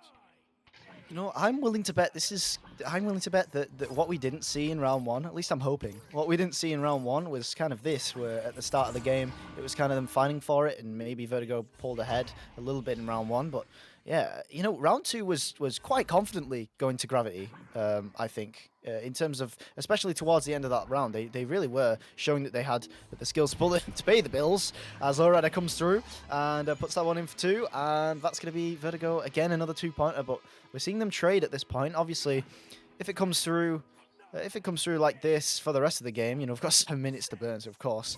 You know, I'm willing to bet that what we didn't see in round 1, at least I'm hoping, what we didn't see in round 1 was kind of this, where at the start of the game, it was kind of them fighting for it, and maybe Vertigo pulled ahead a little bit in round 1, but yeah, you know, round 2 was quite confidently going to Gravity, I think, in terms of, especially towards the end of that round, they really were showing that they had the skills to pay the bills, as Lowrider comes through and puts that one in for 2, and that's going to be Vertigo again, another 2-pointer, but we're seeing them trade at this point. Obviously, if it comes through like this for the rest of the game, you know, we've got 7 minutes to burn, so of course,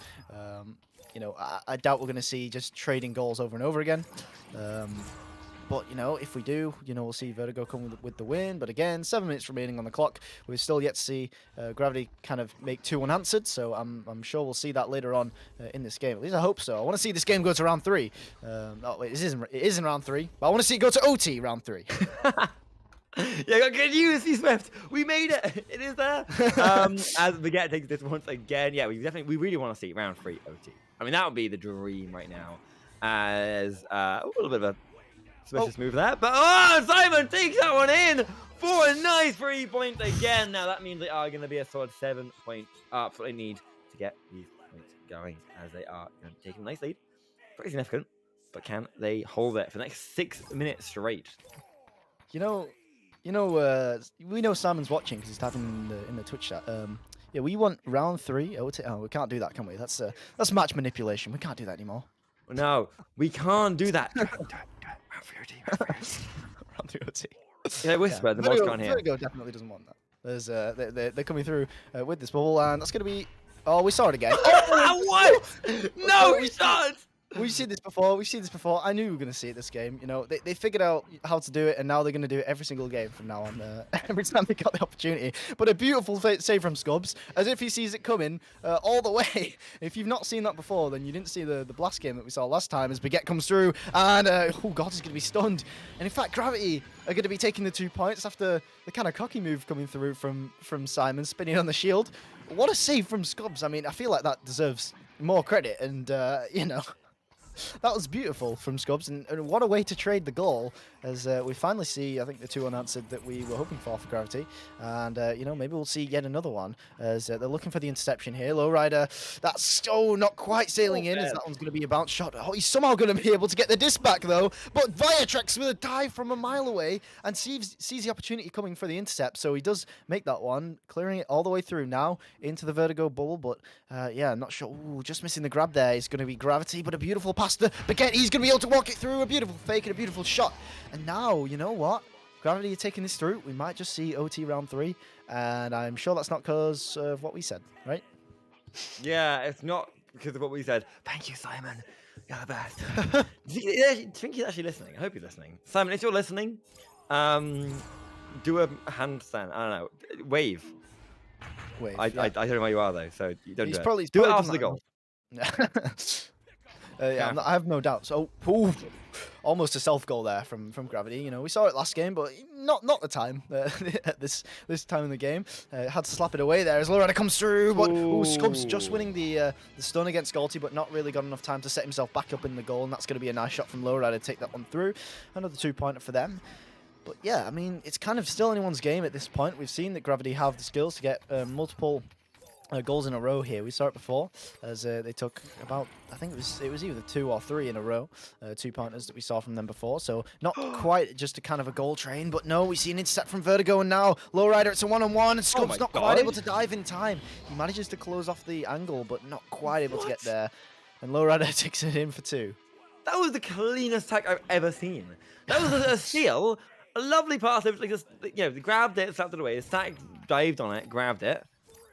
you know, I doubt we're going to see just trading goals over and over again. But, you know, if we do, you know, we'll see Vertigo come with the win. But again, 7 minutes remaining on the clock. We've still yet to see Gravity kind of make 2 unanswered. So I'm sure we'll see that later on in this game. At least I hope so. I want to see this game go to round 3. Oh, wait, it isn't round 3. But I want to see it go to OT round 3. Yeah, good news, Swift. We made it. It is there. As Baguette takes this once again. Yeah, we really want to see round 3 OT. I mean, that would be the dream right now. as a little bit of a suspicious move there. But Simon takes that one in for a nice 3-point again. Now that means they are going to be a solid 7-point up. What they need to get these points going, as they are taking a nice lead. Pretty significant, but can they hold it for the next 6 minutes straight? We know Simon's watching because he's typing in the Twitch chat. Yeah, we want round 3. Oh, we can't do that, can we? That's match manipulation. We can't do that anymore. No, we can't do that. Do it. Round 3 OT. Round 3 OT. Yeah, whisper. The mods can't hear. Vertigo definitely doesn't want that. There's they're coming through with this bubble, and that's gonna be. Oh, we saw it again. Oh, what? No shot. We've seen this before. I knew we were going to see it this game. You know, they figured out how to do it, and now they're going to do it every single game from now on. Every time they got the opportunity. But a beautiful save from Scubbs, as if he sees it coming all the way. If you've not seen that before, then you didn't see the blast game that we saw last time, as Baguette comes through, and oh god, he's going to be stunned. And in fact, Gravity are going to be taking the 2 points after the kind of cocky move coming through from Simon, spinning on the shield. What a save from Scubbs. I mean, I feel like that deserves more credit, and you know. That was beautiful from Scubbs, and what a way to trade the goal, as we finally see, I think, the 2 unanswered that we were hoping for Gravity, and, you know, maybe we'll see yet another one, as they're looking for the interception here. Lowrider, that's, not quite sailing in, as that one's going to be a bounce shot. Oh, he's somehow going to be able to get the disc back, though, but Viatrex with a dive from a mile away, and sees the opportunity coming for the intercept, so he does make that one, clearing it all the way through now into the Vertigo bubble, but, yeah, I'm not sure. Ooh, just missing the grab there. It's going to be Gravity, but a beautiful pass to Baguette. He's going to be able to walk it through. A beautiful fake and a beautiful shot. And now, you know what? Gravity are taking this through. We might just see OT round 3. And I'm sure that's not because of what we said, right? Yeah, it's not because of what we said. Thank you, Simon. You're the best. Do you think he's actually listening? I hope he's listening. Simon, if you're listening, do a handstand. I don't know. Wave. I don't know where you are, though, so you don't do it. Do it after the goal. Yeah, I have no doubt. So, almost a self goal there from Gravity. You know, we saw it last game, but not the time at this time in the game. Had to slap it away there as Loretta comes through. But Scubbs just winning the stun against Galti, but not really got enough time to set himself back up in the goal, and that's going to be a nice shot from Lowrider to take that one through. Another 2-pointer for them. But yeah, I mean, it's kind of still anyone's game at this point. We've seen that Gravity have the skills to get multiple goals in a row here. We saw it before, as they took about, I think it was either 2 or 3 in a row, 2-pointers that we saw from them before. So not quite just a kind of a goal train, but no, we see an intercept from Vertigo, and now Lowrider, it's a 1-on-1, and Scubbs not quite able to dive in time. He manages to close off the angle, but not quite able to get there. And Lowrider takes it in for 2. That was the cleanest tack I've ever seen. That was a steal, a lovely pass. It was like just, you know, they grabbed it, slapped it away. The stack dived on it, grabbed it.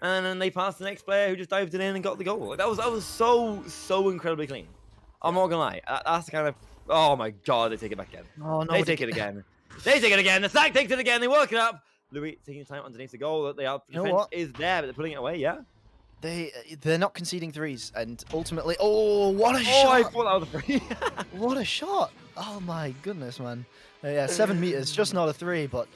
And then they passed the next player who just dived it in and got the goal. That was so incredibly clean. I'm not gonna lie. That's the kind of, oh my god, they take it back again. Oh no, they take it again. They take it again. The stack takes it again. They work it up. Louis taking time underneath the goal. That defense is there, but they're putting it away. Yeah. They're not conceding threes, and ultimately, what a shot! I thought that was a free. What a shot! Oh my goodness, man. Yeah, 7 meters, just not a 3, but.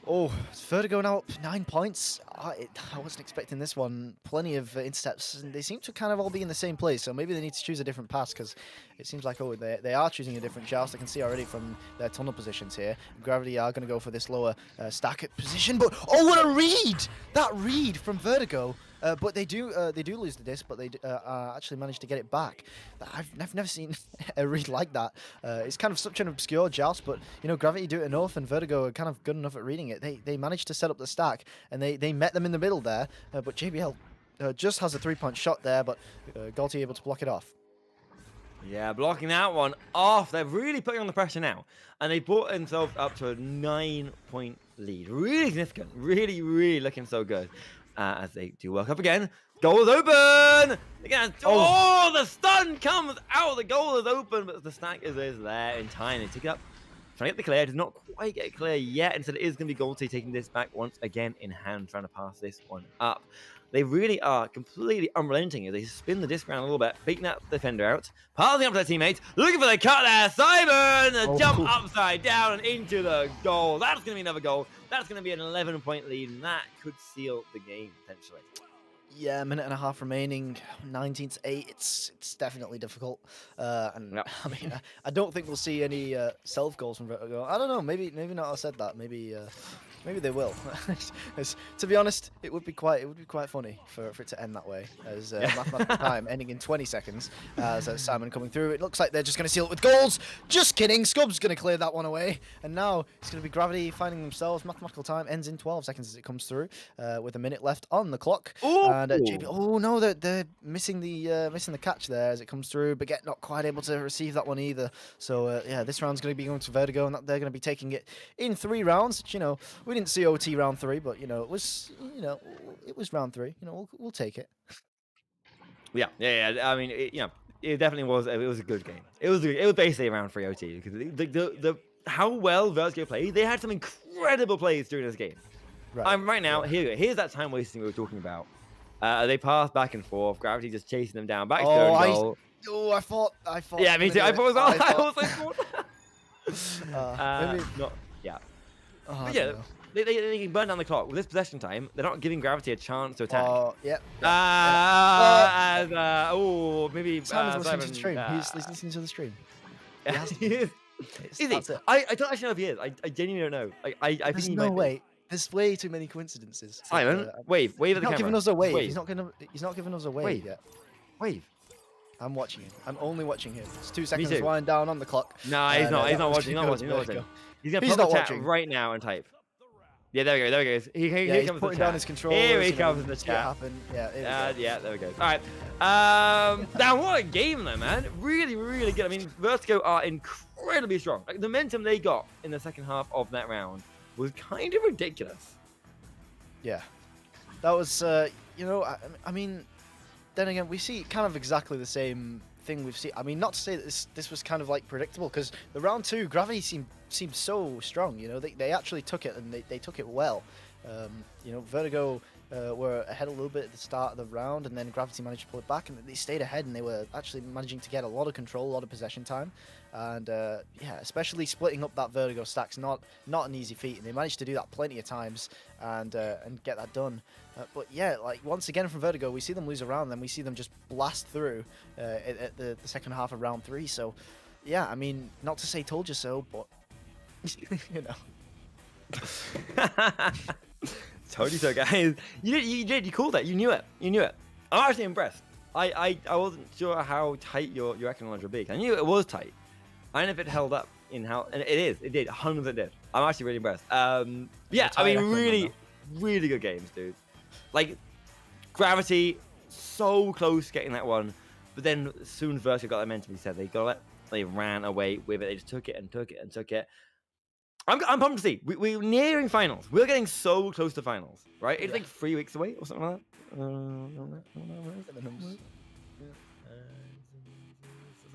Oh, Vertigo now up 9 points. I wasn't expecting this one. Plenty of intercepts, and they seem to kind of all be in the same place, so maybe they need to choose a different pass, because it seems like, they are choosing a different joust. I can see already from their tunnel positions here. Gravity are going to go for this lower stack position, but what a read! That read from Vertigo. But they do lose the disc, but they actually manage to get it back. I've never seen a read like that. It's kind of such an obscure joust, but you know, Gravity do it enough, and Vertigo are kind of good enough at reading it. They managed to set up the stack, and they met them in the middle there. But JBL just has a 3-point shot there, but Galti able to block it off. Yeah, blocking that one off. They're really putting on the pressure now, and they brought themselves up to a 9-point lead. Really significant. Really looking so good. As they do work up again. Goal is open! Again, the stun comes out. The goal is open, but the stack is there in time. They take it up. Trying to get the clear. Does not quite get clear yet. Instead, it is going to be Galti taking this back once again in hand, trying to pass this one up. They really are completely unrelenting as they spin the disc around a little bit, beating that defender out, passing up to their teammates, looking for the cut there. Simon, the jump upside down and into the goal. That's going to be another goal. That's going to be an 11-point lead, and that could seal the game potentially. Yeah, a minute and a half remaining, 19-8. It's definitely difficult. And Yep. I mean, I don't think we'll see any self goals from Vertigo. I don't know. Maybe not. I said that. Maybe they will. To be honest, it would be quite funny for it to end that way, as mathematical time ending in 20 seconds. As Simon coming through, it looks like they're just going to seal it with goals. Just kidding. Scub's going to clear that one away, and now it's going to be Gravity finding themselves. Mathematical time ends in 12 seconds as it comes through, with a minute left on the clock. Ooh. And JP, oh no, they're missing the catch there as it comes through, but not quite able to receive that one either. So yeah, this round's going to be going to Vertigo, and they're going to be taking it in 3 rounds. Which, we didn't see OT round 3, but it was round 3. We'll take it. Yeah. I mean, it definitely was. It was a good game. It was basically around 3 OT because the how well Vertigo played. They had some incredible plays during this game. Right now, here's that time wasting we were talking about. They pass back and forth. Gravity just chasing them down. Back to their own goal. I thought. Yeah, me too. I thought as well. I also thought. Maybe. Yeah. Oh, But yeah, they can burn down the clock with this possession time. They're not giving Gravity a chance to attack. Yeah. Maybe Simon's listening to Simon, the stream. He's listening to the stream. Yeah, he is. Is he? That's it. I don't actually know if he is. I genuinely don't know. I think There's he no might be. way. There's way too many coincidences. Simon, wave at the He's camera. not giving us a wave. Wave. He's not giving us a wave Wave. yet. Wave. I'm watching him. I'm only watching him. It's 2 seconds too. winding down on the clock. No, he's not. He's not watching. He's not watching. He's not watching. He's gonna pop the chat right now and type. Yeah, there we go. There he goes. Here He's comes the putting chat. down his controllers. Here he comes in the shit chat. happened. Yeah. Yeah, there we go. All right. Now what a game though, man. Really, really good. I mean, Vertigo are incredibly strong. Like the momentum they got in the second half of that round was kind of ridiculous. Yeah. That was, I mean, then again, we see kind of exactly the same thing we've seen. I mean, not to say that this was kind of like predictable, because the round 2, Gravity seemed so strong. They actually took it, and they took it well. Vertigo were ahead a little bit at the start of the round, and then Gravity managed to pull it back, and they stayed ahead, and they were actually managing to get a lot of control, a lot of possession time, and especially splitting up that Vertigo stack's not an easy feat, and they managed to do that plenty of times and get that done. But yeah, like once again from Vertigo, we see them lose a round, then we see them just blast through at the second half of round 3. So yeah, I mean, not to say told you so, but Told you so, guys. You did. You called it. You knew it. I'm actually impressed. I wasn't sure how tight your reckoning knowledge would be. I knew it was tight. I don't know if it held up in how, and it is. It did. 100% did. I'm actually really impressed. Yeah, I mean, really good games, dude. Like, Gravity, so close to getting that one, but then as soon as Vertigo got that momentum, he said they got it. They ran away with it. They just took it. I'm pumped to see. We're nearing finals. We're getting so close to finals, right? It's like 3 weeks away or something like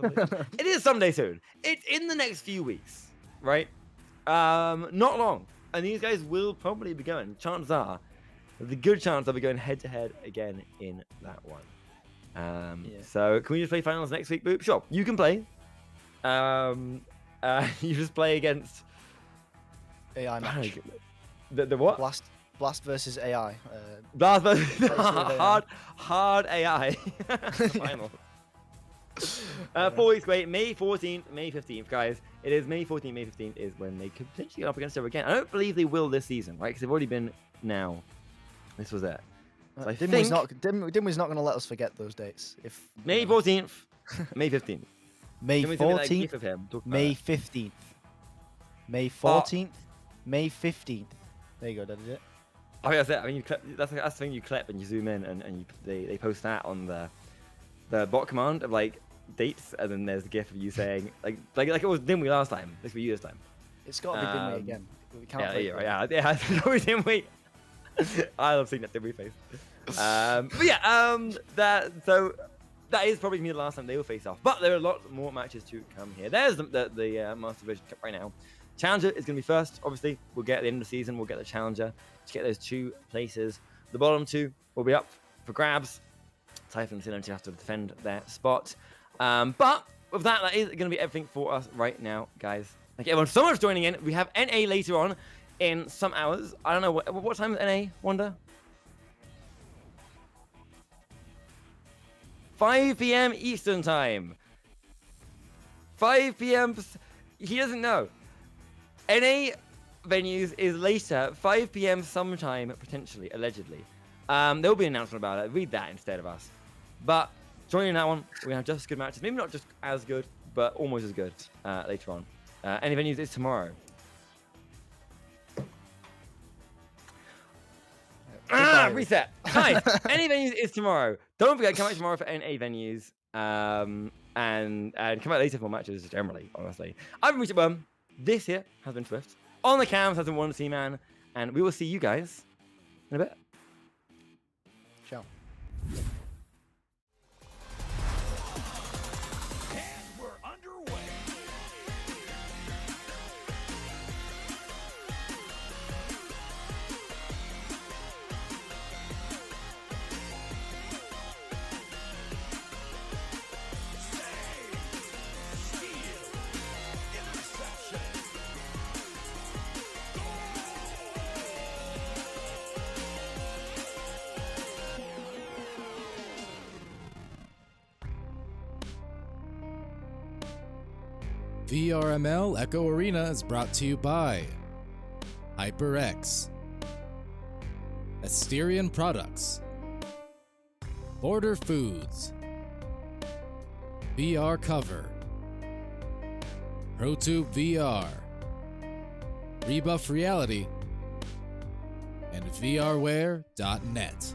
that. It is someday soon. It's in the next few weeks, right? Not long. And these guys will probably be going. Chances are, there's a good chance they'll be going head to head again in that one. So can we just play finals next week, Boop? Sure, you can play. You just play against AI match. The what? Blast versus AI. Blast versus hard AI. Final. 4 weeks away, May 14th, May 15th, guys. It is May 14th, May 15th is when they could potentially get up against her again. I don't believe they will this season, right? Because they've already been now. This was it. So Dimway's not going to let us forget those dates. If May 14th, May 15th. May Can we send me that 14th, gif of him talking May about it? 15th, May 14th, May 15th. There you go, that is it. Oh, yeah, that's it. I mean, that's the thing you clip and you zoom in and they post that on the bot command of like dates, and then there's the gif of you saying like it was Dimway last time. This for you this time. It's got to be Dimway again. We can't play yeah. It's always Dimway. I love seeing that Dimway face. But yeah, that is probably gonna be the last time they will face off. But there are a lot more matches to come here. There's the Master Division Cup right now. Challenger is going to be first. Obviously, we'll get at the end of the season. We'll get the Challenger to get those 2 places. The bottom 2 will be up for grabs. Typhon and Synergy have to defend their spot. But with that is going to be everything for us right now, guys. Thank you everyone so much for joining in. We have NA later on in some hours. I don't know what time is NA, Wonder? 5 p.m. Eastern time. 5 p.m. He doesn't know. NA venues is later, 5 p.m. sometime, potentially, allegedly. There'll be an announcement about it. Read that instead of us. But joining that one, we have just as good matches. Maybe not just as good, but almost as good later on. NA venues is tomorrow. Reset. Guys, NA venues is tomorrow. Don't forget, come out tomorrow for NA venues. And come out later for matches generally, honestly. I've been Richard Worm. This here has been Swift. On the cams has been One C-Man. And we will see you guys in a bit. Ciao. VRML Echo Arena is brought to you by HyperX, Asterion Products, Border Foods, VR Cover, ProTube VR, Rebuff Reality, and VRware.net.